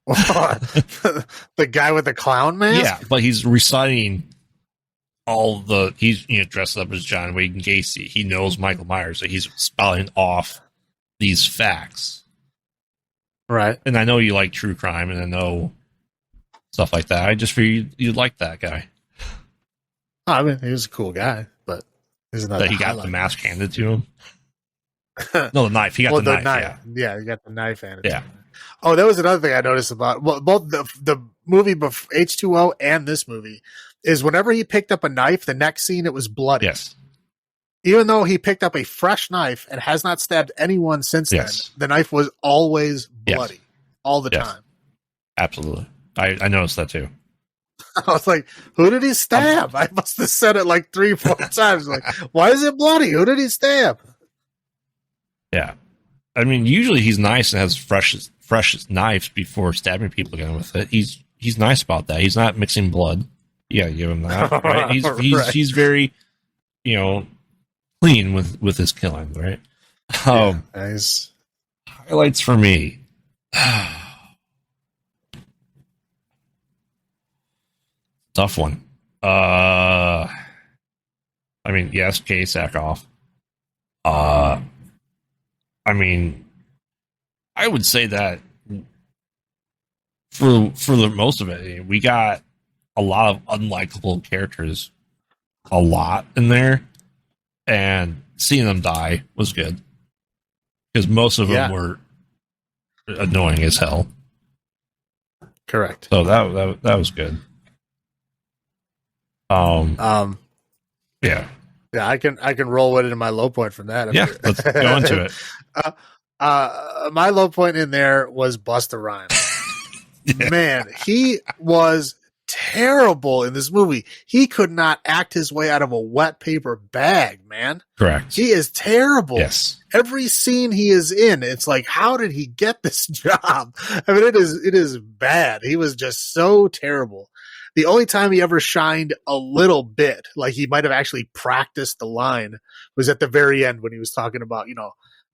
The guy with the clown mask? Yeah, but he's reciting he's dressed up as John Wayne Gacy. He knows Michael Myers, so he's spelling off these facts. Right. And I know you like true crime, and I know stuff like that. I just figured you'd like that guy. I mean, he was a cool guy, but he's not That he got the mask handed to him. No, the knife. He got the knife. Yeah, he got the knife handed. Yeah. Oh, that was another thing I noticed about both the movie H2O and this movie is whenever he picked up a knife, the next scene it was bloody. Yes. Even though he picked up a fresh knife and has not stabbed anyone since then, the knife was always bloody all the time. Absolutely. I noticed that too. I was like, who did he stab? I must have said it like 3-4 times. Like, why is it bloody? Who did he stab? Yeah. I mean, usually he's nice and has fresh knives before stabbing people again with it. He's nice about that. He's not mixing blood. Yeah, give him that. Right? He's very, clean with his killing, right? Nice. Highlights for me. Tough one. I mean, yes, Kay Sackhoff. I mean, I would say that for the most of it, we got a lot of unlikable characters, a lot in there, and seeing them die was good because most of them were annoying as hell. Correct. So that was good. Yeah. Yeah, I can roll with it in my low point from that. Yeah, let's go into it. My low point in there was Busta Rhymes. Yeah. Man, he was terrible in this movie. He could not act his way out of a wet paper bag, man. Correct. He is terrible. Yes. Every scene he is in, it's like, how did he get this job? I mean, it is bad. He was just so terrible. The only time he ever shined a little bit, like he might have actually practiced the line, was at the very end when he was talking about,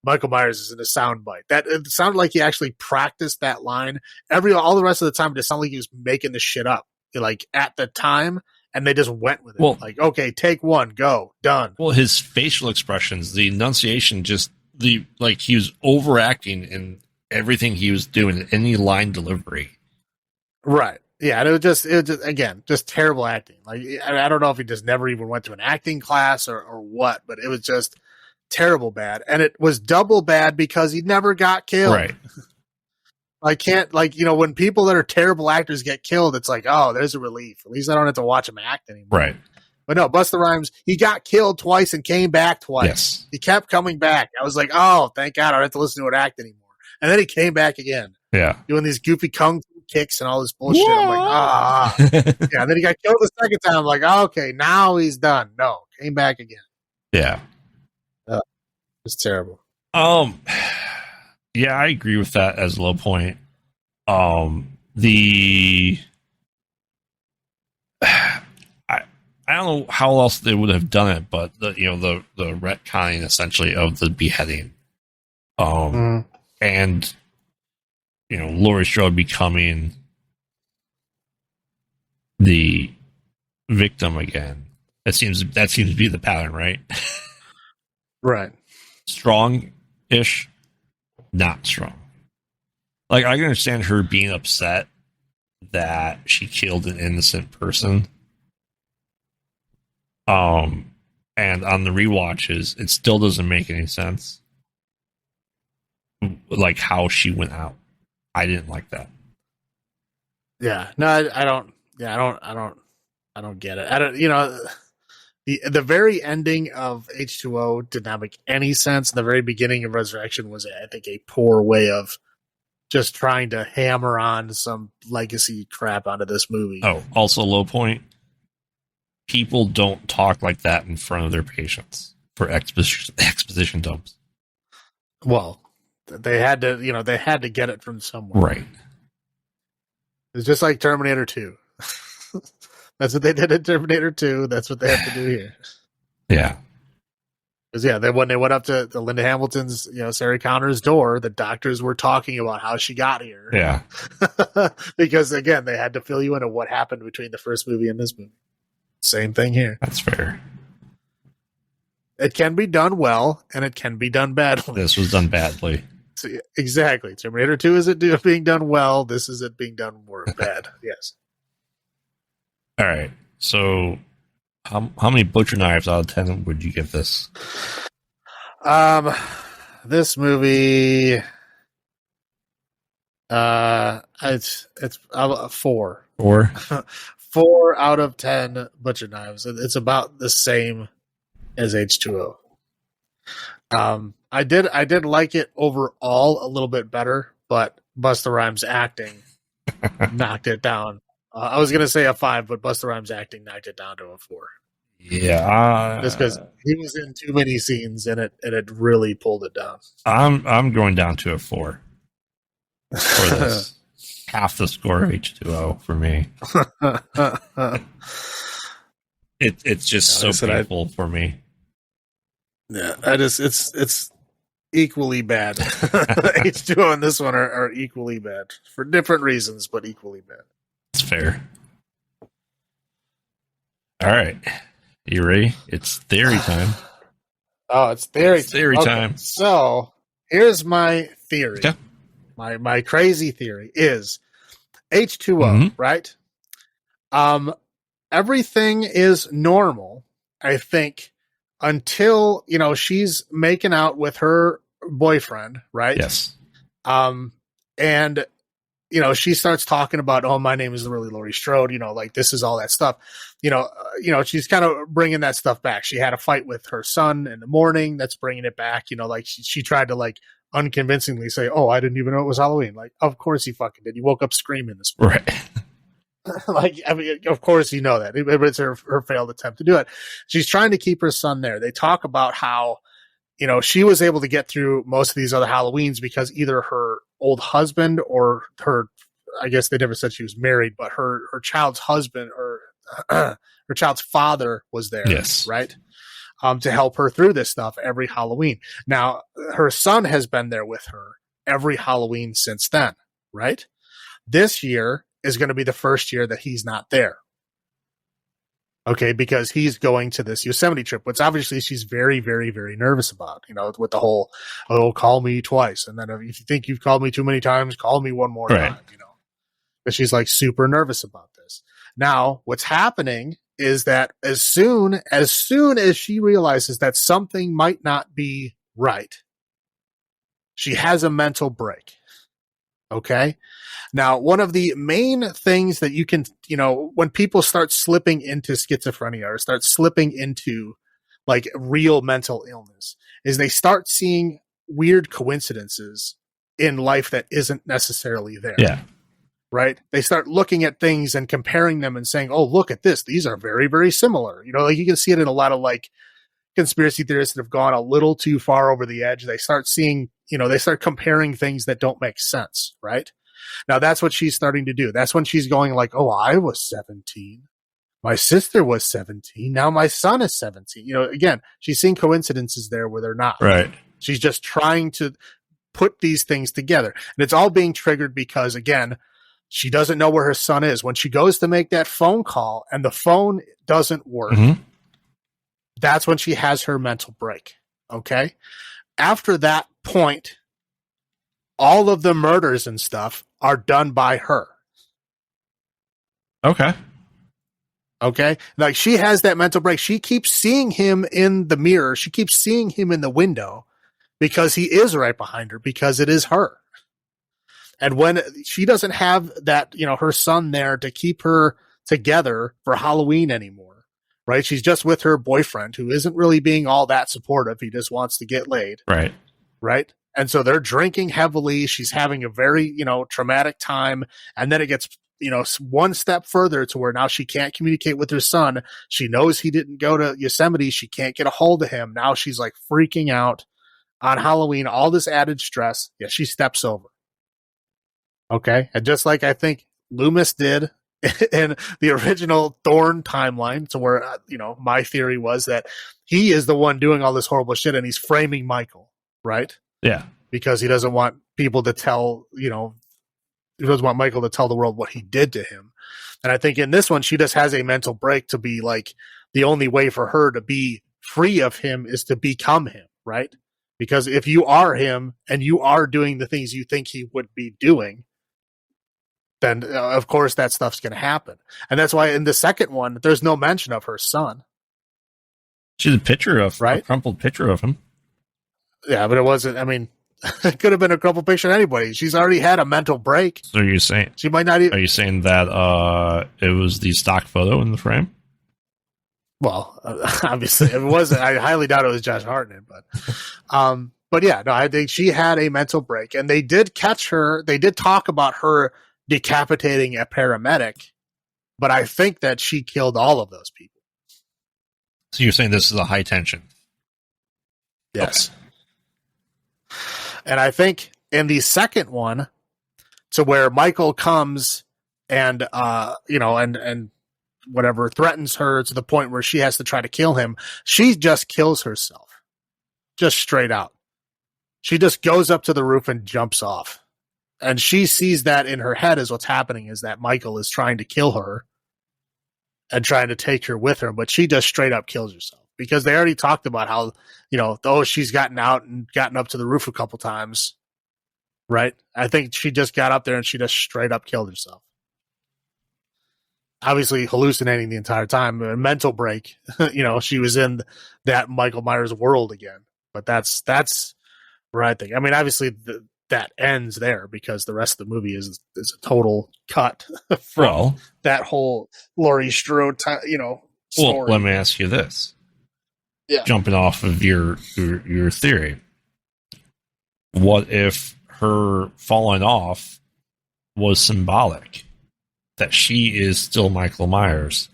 Michael Myers is in a soundbite. That it sounded like he actually practiced that line. All the rest of the time, it just sounded like he was making this shit up, like at the time, and they just went with it. Well, like, okay, take one, go, done. Well, his facial expressions, the enunciation, he was overacting in everything he was doing, any line delivery. Right. Yeah, and it was just again, just terrible acting. Like, I don't know if he just never even went to an acting class or what, but it was just terrible bad. And it was double bad because he never got killed. Right. When people that are terrible actors get killed, it's like, oh, there's a relief. At least I don't have to watch him act anymore. Right. But no, Busta Rhymes, he got killed twice and came back twice. Yes. He kept coming back. I was like, oh, thank God I don't have to listen to it act anymore. And then he came back again. Yeah. Doing these goofy kung fu kicks and all this bullshit. I'm like, yeah. And then he got killed the second time. I'm like, oh, okay, now he's done. No, came back again. Yeah. It's terrible. Yeah, I agree with that as a low point. I don't know how else they would have done it, but the retconning essentially of the beheading. And Laurie Strode becoming the victim again. That seems to be the pattern, right? Right. Strong-ish, not strong. Like, I can understand her being upset that she killed an innocent person. And on the rewatches, it still doesn't make any sense. Like how she went out. I didn't like that. Yeah. No, I don't. Yeah, I don't get it. I don't. The very ending of H2O did not make any sense. The very beginning of Resurrection was, I think, a poor way of just trying to hammer on some legacy crap onto this movie. Oh, also low point. People don't talk like that in front of their patients for exposition dumps. Well, they had to get it from somewhere. Right. It's just like Terminator 2. That's what they did in Terminator 2. That's what they have to do here. Yeah. Because when they went up to Linda Hamilton's, Sarah Connor's door, the doctors were talking about how she got here. Yeah. Because again, they had to fill you into what happened between the first movie and this movie. Same thing here. That's fair. It can be done well, and it can be done badly. This was done badly. So, exactly. Terminator 2 is it being done well. This is it being done bad. Yes. All right. So, how many butcher knives out of 10 would you give this? This movie, it's 4. 4. 4 out of 10 butcher knives. It's about the same as H2O. I did like it overall a little bit better, but Busta Rhymes' acting knocked it down. I was gonna say a 5, but Busta Rhymes' acting knocked it down to a 4. Yeah. Just because he was in too many scenes and it really pulled it down. I'm going down to a 4 for this. Half the score of H2O for me. It's just so painful for me. Yeah, it's equally bad. H2O and this one are equally bad for different reasons, but equally bad. It's fair. All right, you ready? It's theory time. Oh, it's theory time. So here's my theory. Okay. My crazy theory is H2O, right? Everything is normal, I think, until, she's making out with her boyfriend, right? Yes. And, she starts talking about, oh, my name is really Laurie Strode, like this is all that stuff. She's kind of bringing that stuff back. She had a fight with her son in the morning. That's bringing it back. Like she tried to like unconvincingly say, oh, I didn't even know it was Halloween. Like, of course you fucking did. You woke up screaming this morning. Right. Like, I mean, of course you know that. It's her failed attempt to do it. She's trying to keep her son there. They talk about how, she was able to get through most of these other Halloweens because either her old husband or her, I guess they never said she was married, but her child's husband or her child's father was there. Yes. Right. To help her through this stuff every Halloween. Now, her son has been there with her every Halloween since then. Right. This year is going to be the first year that he's not there. Okay, because he's going to this Yosemite trip, which obviously she's very, very, very nervous about, with the whole, oh, call me twice. And then if you think you've called me too many times, call me one more time, But she's like super nervous about this. Now, what's happening is that as soon as she realizes that something might not be right, she has a mental break. Okay. Now, one of the main things that you can, when people start slipping into schizophrenia or start slipping into like real mental illness is they start seeing weird coincidences in life that isn't necessarily there. Yeah. Right. They start looking at things and comparing them and saying, oh, look at this. These are very, very similar. Like you can see it in a lot of like conspiracy theorists that have gone a little too far over the edge. They start seeing, they start comparing things that don't make sense. Right. Now that's what she's starting to do. That's when she's going like, oh, I was 17. My sister was 17. Now my son is 17. Again, she's seeing coincidences there where they're not. Right. She's just trying to put these things together. And it's all being triggered because, again, she doesn't know where her son is. When she goes to make that phone call and the phone doesn't work, that's when she has her mental break. Okay. After that point, all of the murders and stuff are done by her. Okay. Okay. Like she has that mental break. She keeps seeing him in the mirror. She keeps seeing him in the window because he is right behind her because it is her. And when she doesn't have that, her son there to keep her together for Halloween anymore, right? She's just with her boyfriend who isn't really being all that supportive. He just wants to get laid. Right. Right. And so they're drinking heavily. She's having a very, traumatic time. And then it gets, one step further to where now she can't communicate with her son. She knows he didn't go to Yosemite. She can't get a hold of him. Now she's like freaking out on Halloween, all this added stress. Yeah, she steps over. Okay. And just like I think Loomis did in the original Thorn timeline, to where, my theory was that he is the one doing all this horrible shit and he's framing Michael, right? Yeah. Because he doesn't want people to tell, he doesn't want Michael to tell the world what he did to him. And I think in this one, she just has a mental break to be like, the only way for her to be free of him is to become him, right? Because if you are him and you are doing the things you think he would be doing, then of course that stuff's going to happen. And that's why in the second one, there's no mention of her son. She's a picture of right? a crumpled picture of him. Yeah, but it wasn't. I mean, it could have been a crumpled picture of anybody. She's already had a mental break. So you're saying she might not even. Are you saying that it was the stock photo in the frame? Well, obviously it wasn't. I highly doubt it was Josh Hartnett, but yeah, no, I think she had a mental break, and they did catch her. They did talk about her decapitating a paramedic, but I think that she killed all of those people. So you're saying this is a high tension? Yes. Okay. And I think in the second one, to where Michael comes and and whatever threatens her to the point where she has to try to kill him, she just kills herself, just straight out. She just goes up to the roof and jumps off, and she sees that in her head as what's happening is that Michael is trying to kill her and trying to take her with her, but she just straight up kills herself because they already talked about how, she's gotten out and gotten up to the roof a couple times, right? I think she just got up there and she just straight up killed herself. Obviously hallucinating the entire time, a mental break. She was in that Michael Myers world again. But that's where I think. I mean, obviously that ends there because the rest of the movie is a total cut from that whole Laurie Strode, story. Well, let me ask you this. Yeah. Jumping off of your theory, what if her falling off was symbolic? That she is still Michael Myers,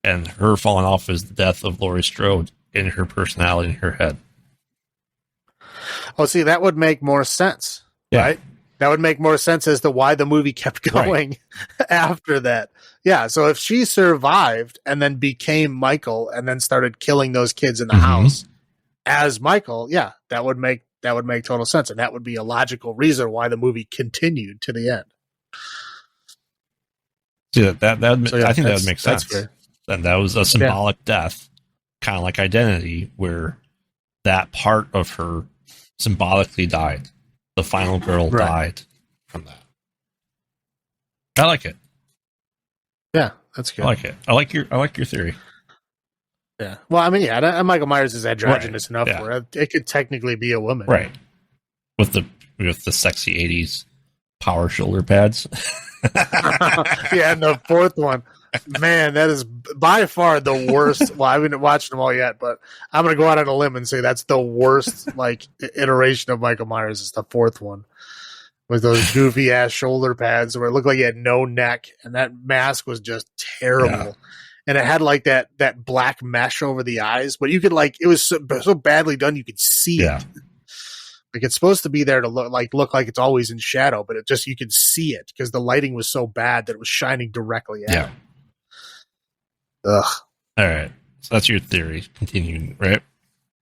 and her falling off is the death of Laurie Strode in her personality, in her head. Oh, see, that would make more sense, right? That would make more sense as to why the movie kept going after that. Yeah, so if she survived and then became Michael and then started killing those kids in the house as Michael, yeah, that would make total sense, and that would be a logical reason why the movie continued to the end. Yeah, I think that would make sense. And that was a symbolic death, kind of like Identity, where that part of her symbolically died. The final girl died from that. I like it. Yeah, that's good. I like it. I like your theory. Yeah. Well, I mean, Michael Myers is androgynous enough where it could technically be a woman, right? With the sexy '80s power shoulder pads. Yeah, and the fourth one, man, that is by far the worst. Well, I haven't watched them all yet, but I'm going to go out on a limb and say that's the worst iteration of Michael Myers is the fourth one with those goofy ass shoulder pads where it looked like he had no neck, and that mask was just terrible. Yeah. And it had that black mesh over the eyes, but you could it was so badly done you could see it. It's supposed to be there to look like it's always in shadow, but you could see it because the lighting was so bad that it was shining directly at it. Ugh. All right. So that's your theory. Continuing, right?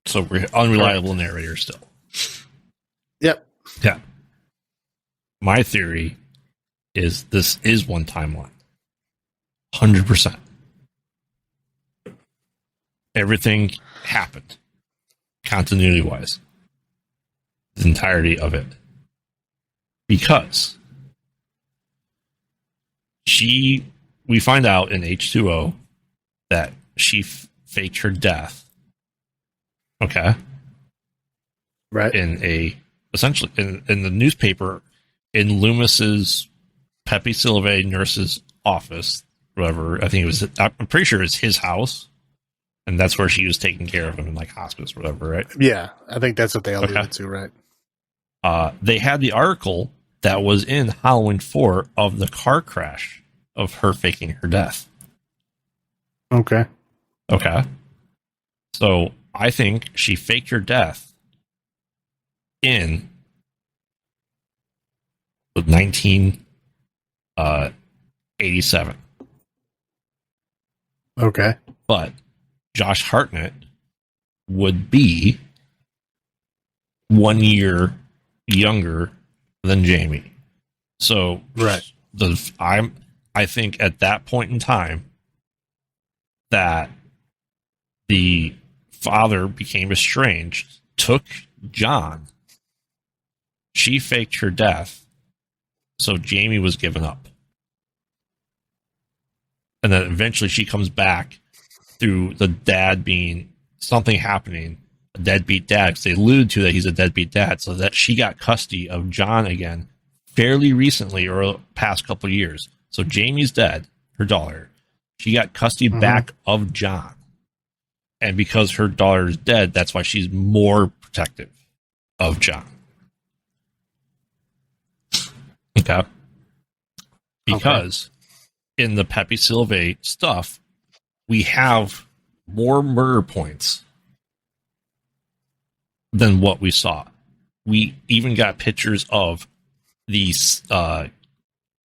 So we're unreliable narrator still. Yep. Yeah. My theory is this is one timeline. 100%. Everything happened continuity-wise. The entirety of it, because we find out in H2O that she faked her death. Okay, right. Essentially in the newspaper in Loomis's Pepe Silva nurse's office, whatever. I think it was. I'm pretty sure it's his house. And that's where she was taking care of him in hospice, or whatever, right? Yeah, I think that's what they alluded to, right? They had the article that was in Halloween 4 of the car crash of her faking her death. Okay. So I think she faked her death in 1987. Okay. But Josh Hartnett would be 1 year younger than Jamie. So I think at that point in time that the father became estranged, took John, she faked her death, So Jamie was given up. And then eventually she comes back through the dad being something happening, a deadbeat dad, because they alluded to that he's a deadbeat dad, so that she got custody of John again fairly recently or past couple of years. So Jamie's dead, her daughter. She got custody back of John. And because her daughter is dead, that's why she's more protective of John. Okay. Because in the Pepe Silvey stuff, we have more murder points than what we saw. We even got pictures of these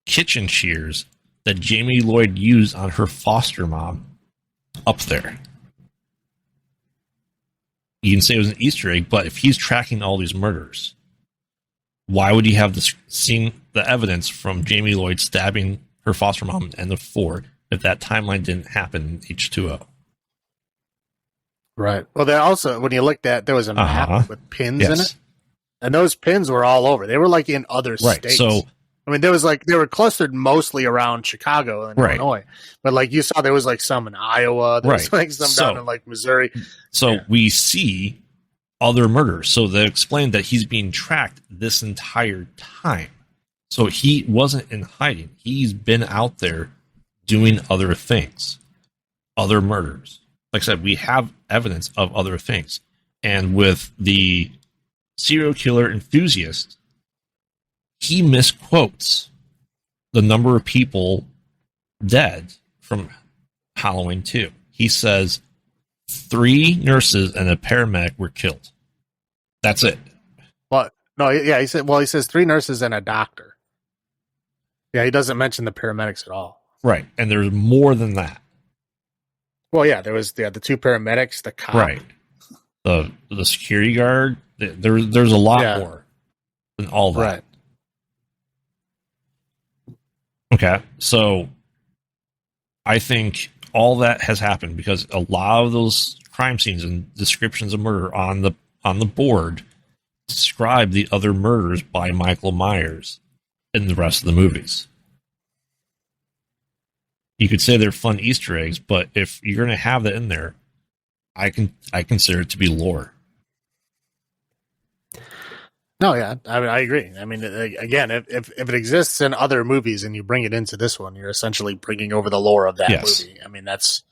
kitchen shears that Jamie Lloyd used on her foster mom up there. You can say it was an Easter egg, but if he's tracking all these murders, why would he have seen the evidence from Jamie Lloyd stabbing her foster mom in the Ford if that timeline didn't happen in H2O? Right. Well, there also, when you looked at, there was a map with pins in it, and those pins were all over. They were like in other states. So, I mean, there was like, they were clustered mostly around Chicago and Illinois, but like you saw, there was like some in Iowa, there was like some down in like Missouri. So we see other murders. So they explained that he's being tracked this entire time. So he wasn't in hiding. He's been out there doing other things, other murders. Like I said, we have evidence of other things. And with the serial killer enthusiast, he misquotes the number of people dead from Halloween 2. He says 3 nurses and a paramedic were killed. That's it. Well, no, yeah, he says 3 nurses and a doctor. Yeah, he doesn't mention the paramedics at all. Right. And there's more than that. Well, yeah, there was the 2 paramedics, the cop. Right. The security guard. There's a lot more than all that. Right. Okay. So I think all that has happened because a lot of those crime scenes and descriptions of murder on the board describe the other murders by Michael Myers in the rest of the movies. You could say they're fun Easter eggs, but if you're going to have that in there, I consider it to be lore. No, yeah, I agree. I mean, again, if it exists in other movies and you bring it into this one, you're essentially bringing over the lore of that movie. I mean, that's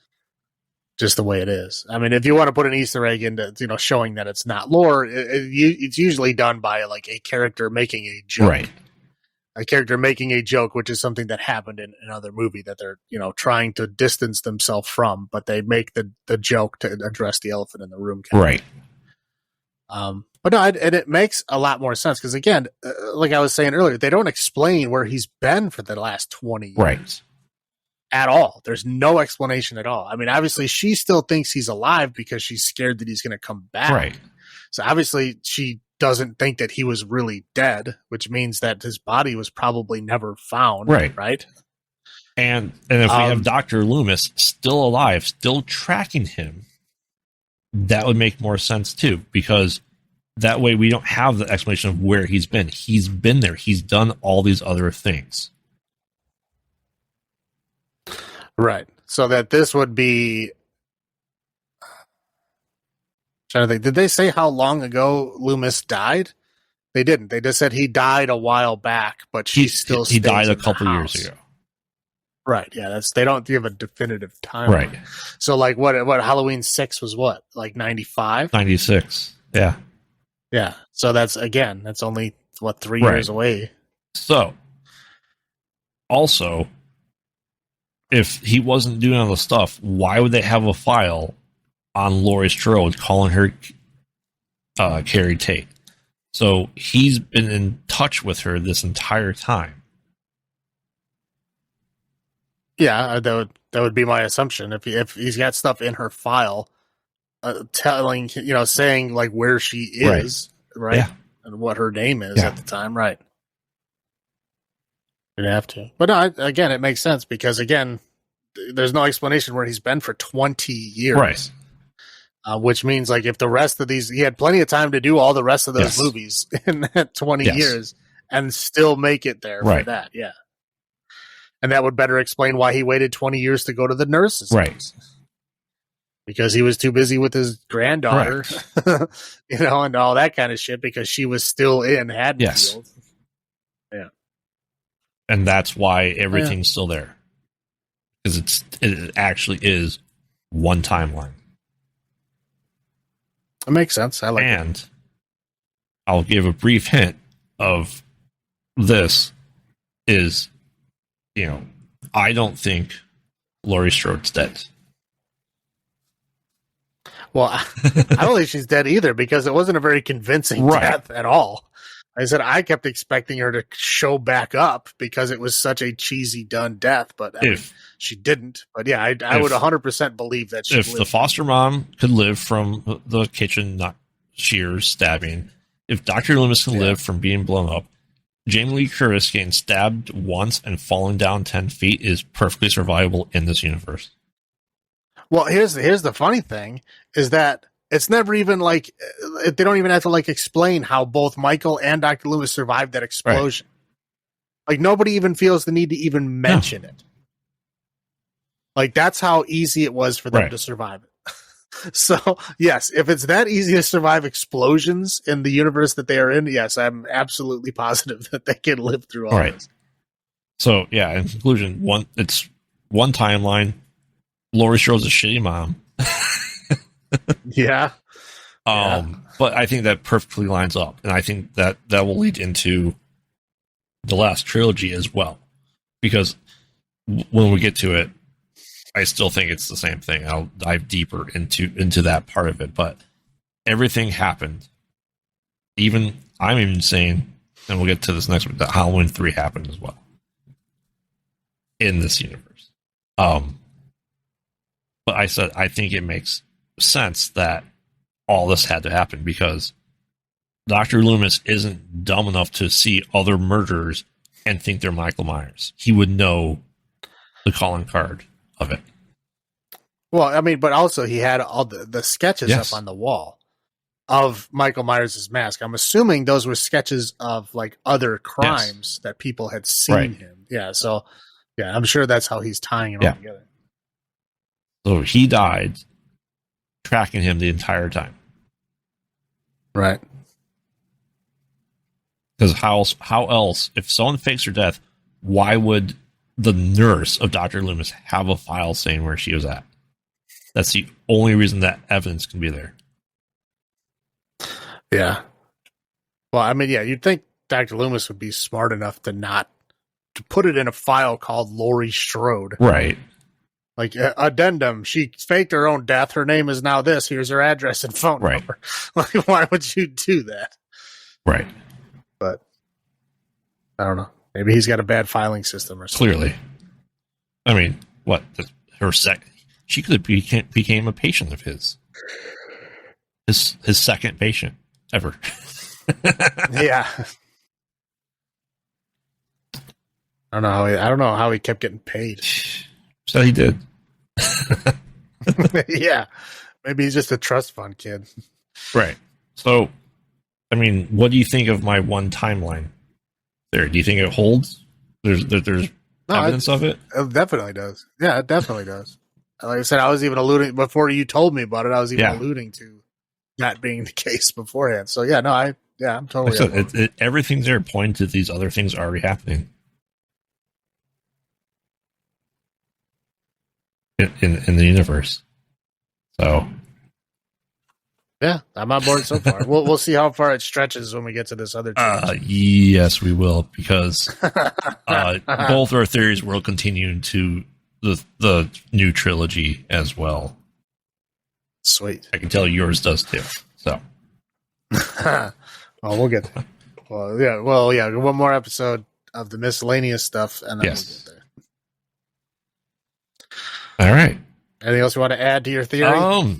just the way it is. I mean, if you want to put an Easter egg into, showing that it's not lore, it's usually done by like a character making a joke. Right. A character making a joke, which is something that happened in another movie that they're, trying to distance themselves from, but they make the joke to address the elephant in the room. Right. But no, and it makes a lot more sense because, again, like I was saying earlier, they don't explain where he's been for the last 20 years. Right. At all. There's no explanation at all. I mean, obviously, she still thinks he's alive because she's scared that he's going to come back. Right. So obviously, she doesn't think that he was really dead, which means that his body was probably never found. Right. Right. And if we have Dr. Loomis still alive, still tracking him, that would make more sense too, because that way we don't have the explanation of where he's been. He's been there. He's done all these other things. Right. So that this would be... trying to think. Did they say how long ago Loomis died? They didn't. They just said he died a while back, but he died a couple years ago. Right. Yeah. They don't give a definitive time. Right. So like what Halloween 6 was what? Like 95? 96. Yeah. Yeah. So that's only 3 years away. So also, if he wasn't doing all the stuff, why would they have a file on Laurie Strode calling her Carrie Tate? So he's been in touch with her this entire time. Yeah, that would be my assumption. If he's got stuff in her file, telling, saying like where she is, right? Yeah. And what her name is at the time, right? You'd have to. But no, again, it makes sense because again, there's no explanation where he's been for 20 years, right? Which means like if the rest of these, he had plenty of time to do all the rest of those movies in that 20 years, and still make it there for that. Yeah. And that would better explain why he waited 20 years to go to the nurses. Right. Because he was too busy with his granddaughter, and all that kind of shit because she was still in Haddonfield. Yes. Yeah. And that's why everything's still there. Because it actually is one timeline. It makes sense. I like it. And I'll give a brief hint of this is, I don't think Laurie Strode's dead. Well, I don't think she's dead either because it wasn't a very convincing death at all. I said I kept expecting her to show back up because it was such a cheesy done death, but she didn't. But yeah, I would 100% believe that she lived. If the foster mom could live from the kitchen shears stabbing, if Dr. Loomis can live from being blown up, Jamie Lee Curtis getting stabbed once and falling down 10 feet is perfectly survivable in this universe. Well, here's the funny thing is that it's never even like they don't even have to like explain how both Michael and Dr. Loomis survived that explosion. Like nobody even feels the need to even mention it. Like that's how easy it was for them to survive it. So yes, if it's that easy to survive explosions in the universe that they are in, yes, I'm absolutely positive that they can live through all this. So yeah, in conclusion, it's one timeline. Laurie Strode's a shitty mom. Yeah. But I think that perfectly lines up. And I think that will lead into the last trilogy as well. Because when we get to it, I still think it's the same thing. I'll dive deeper into that part of it. But everything happened. I'm even saying, and we'll get to this next one, that Halloween 3 happened as well. In this universe. But I said, I think it makes sense that all this had to happen because Dr. Loomis isn't dumb enough to see other murderers and think they're Michael Myers. He would know the calling card of it. Well, I mean, but also he had all the sketches up on the wall of Michael Myers' mask. I'm assuming those were sketches of like other crimes that people had seen him. Yeah. So yeah, I'm sure that's how he's tying it all together. So he died tracking him the entire time. Right. Because how else, if someone fakes her death, why would the nurse of Dr. Loomis have a file saying where she was at? That's the only reason that evidence can be there. Yeah. Well, I mean, yeah, you'd think Dr. Loomis would be smart enough to put it in a file called Laurie Strode. Right. Like, addendum, she faked her own death. Her name is now this. Here's her address and phone number. Like, why would you do that? Right. But, I don't know. Maybe he's got a bad filing system or something. Clearly. I mean, what? She could have became a patient of his. His second patient ever. Yeah. I don't know how he kept getting paid. So he did. Yeah. Maybe he's just a trust fund kid. Right. So, I mean, what do you think of my one timeline there? Do you think it holds? There's evidence of it? It definitely does. Yeah, it definitely does. Like I said, I was even alluding, before you told me about it, I was even alluding to that being the case beforehand. So, yeah, no, I'm totally. Everything's there pointing to these other things already happening. In the universe. So yeah, I'm on board so far. We'll see how far it stretches when we get to this other trilogy. Yes, we will, because both our theories will continue into the new trilogy as well. Sweet. I can tell yours does too. So well, we'll get there. Well, yeah, one more episode of the miscellaneous stuff and then we'll get there. All right. Anything else you want to add to your theory? No,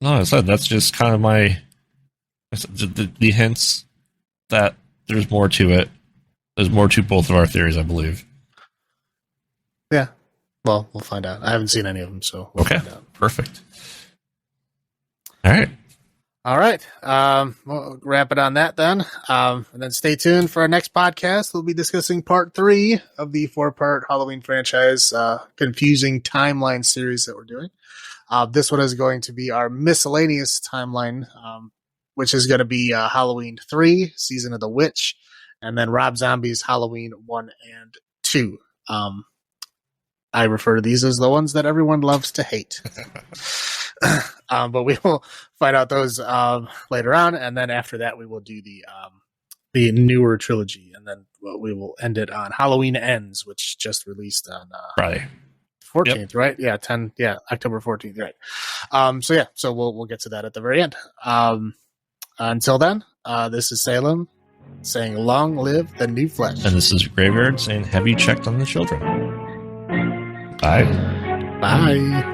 I said that's just kind of the hints that there's more to it. There's more to both of our theories, I believe. Yeah. Well, we'll find out. I haven't seen any of them, so we'll find out. Perfect. All right. All right. We'll wrap it on that then. And then stay tuned for our next podcast. We'll be discussing part 3 of the 4-part Halloween franchise, confusing timeline series that we're doing. This one is going to be our miscellaneous timeline, which is going to be Halloween 3, Season of the Witch, and then Rob Zombie's Halloween 1 and 2. I refer to these as the ones that everyone loves to hate. But we will find out those later on, and then after that we will do the newer trilogy, and then we will end it on Halloween Ends, which just released on Friday 14th, Yep. right? Yeah, October 14th, right? So we'll get to that at the very end. Until then, this is Salem saying, "Long live the new flesh." And this is Graveyard saying, have you checked on the children? Bye. Bye.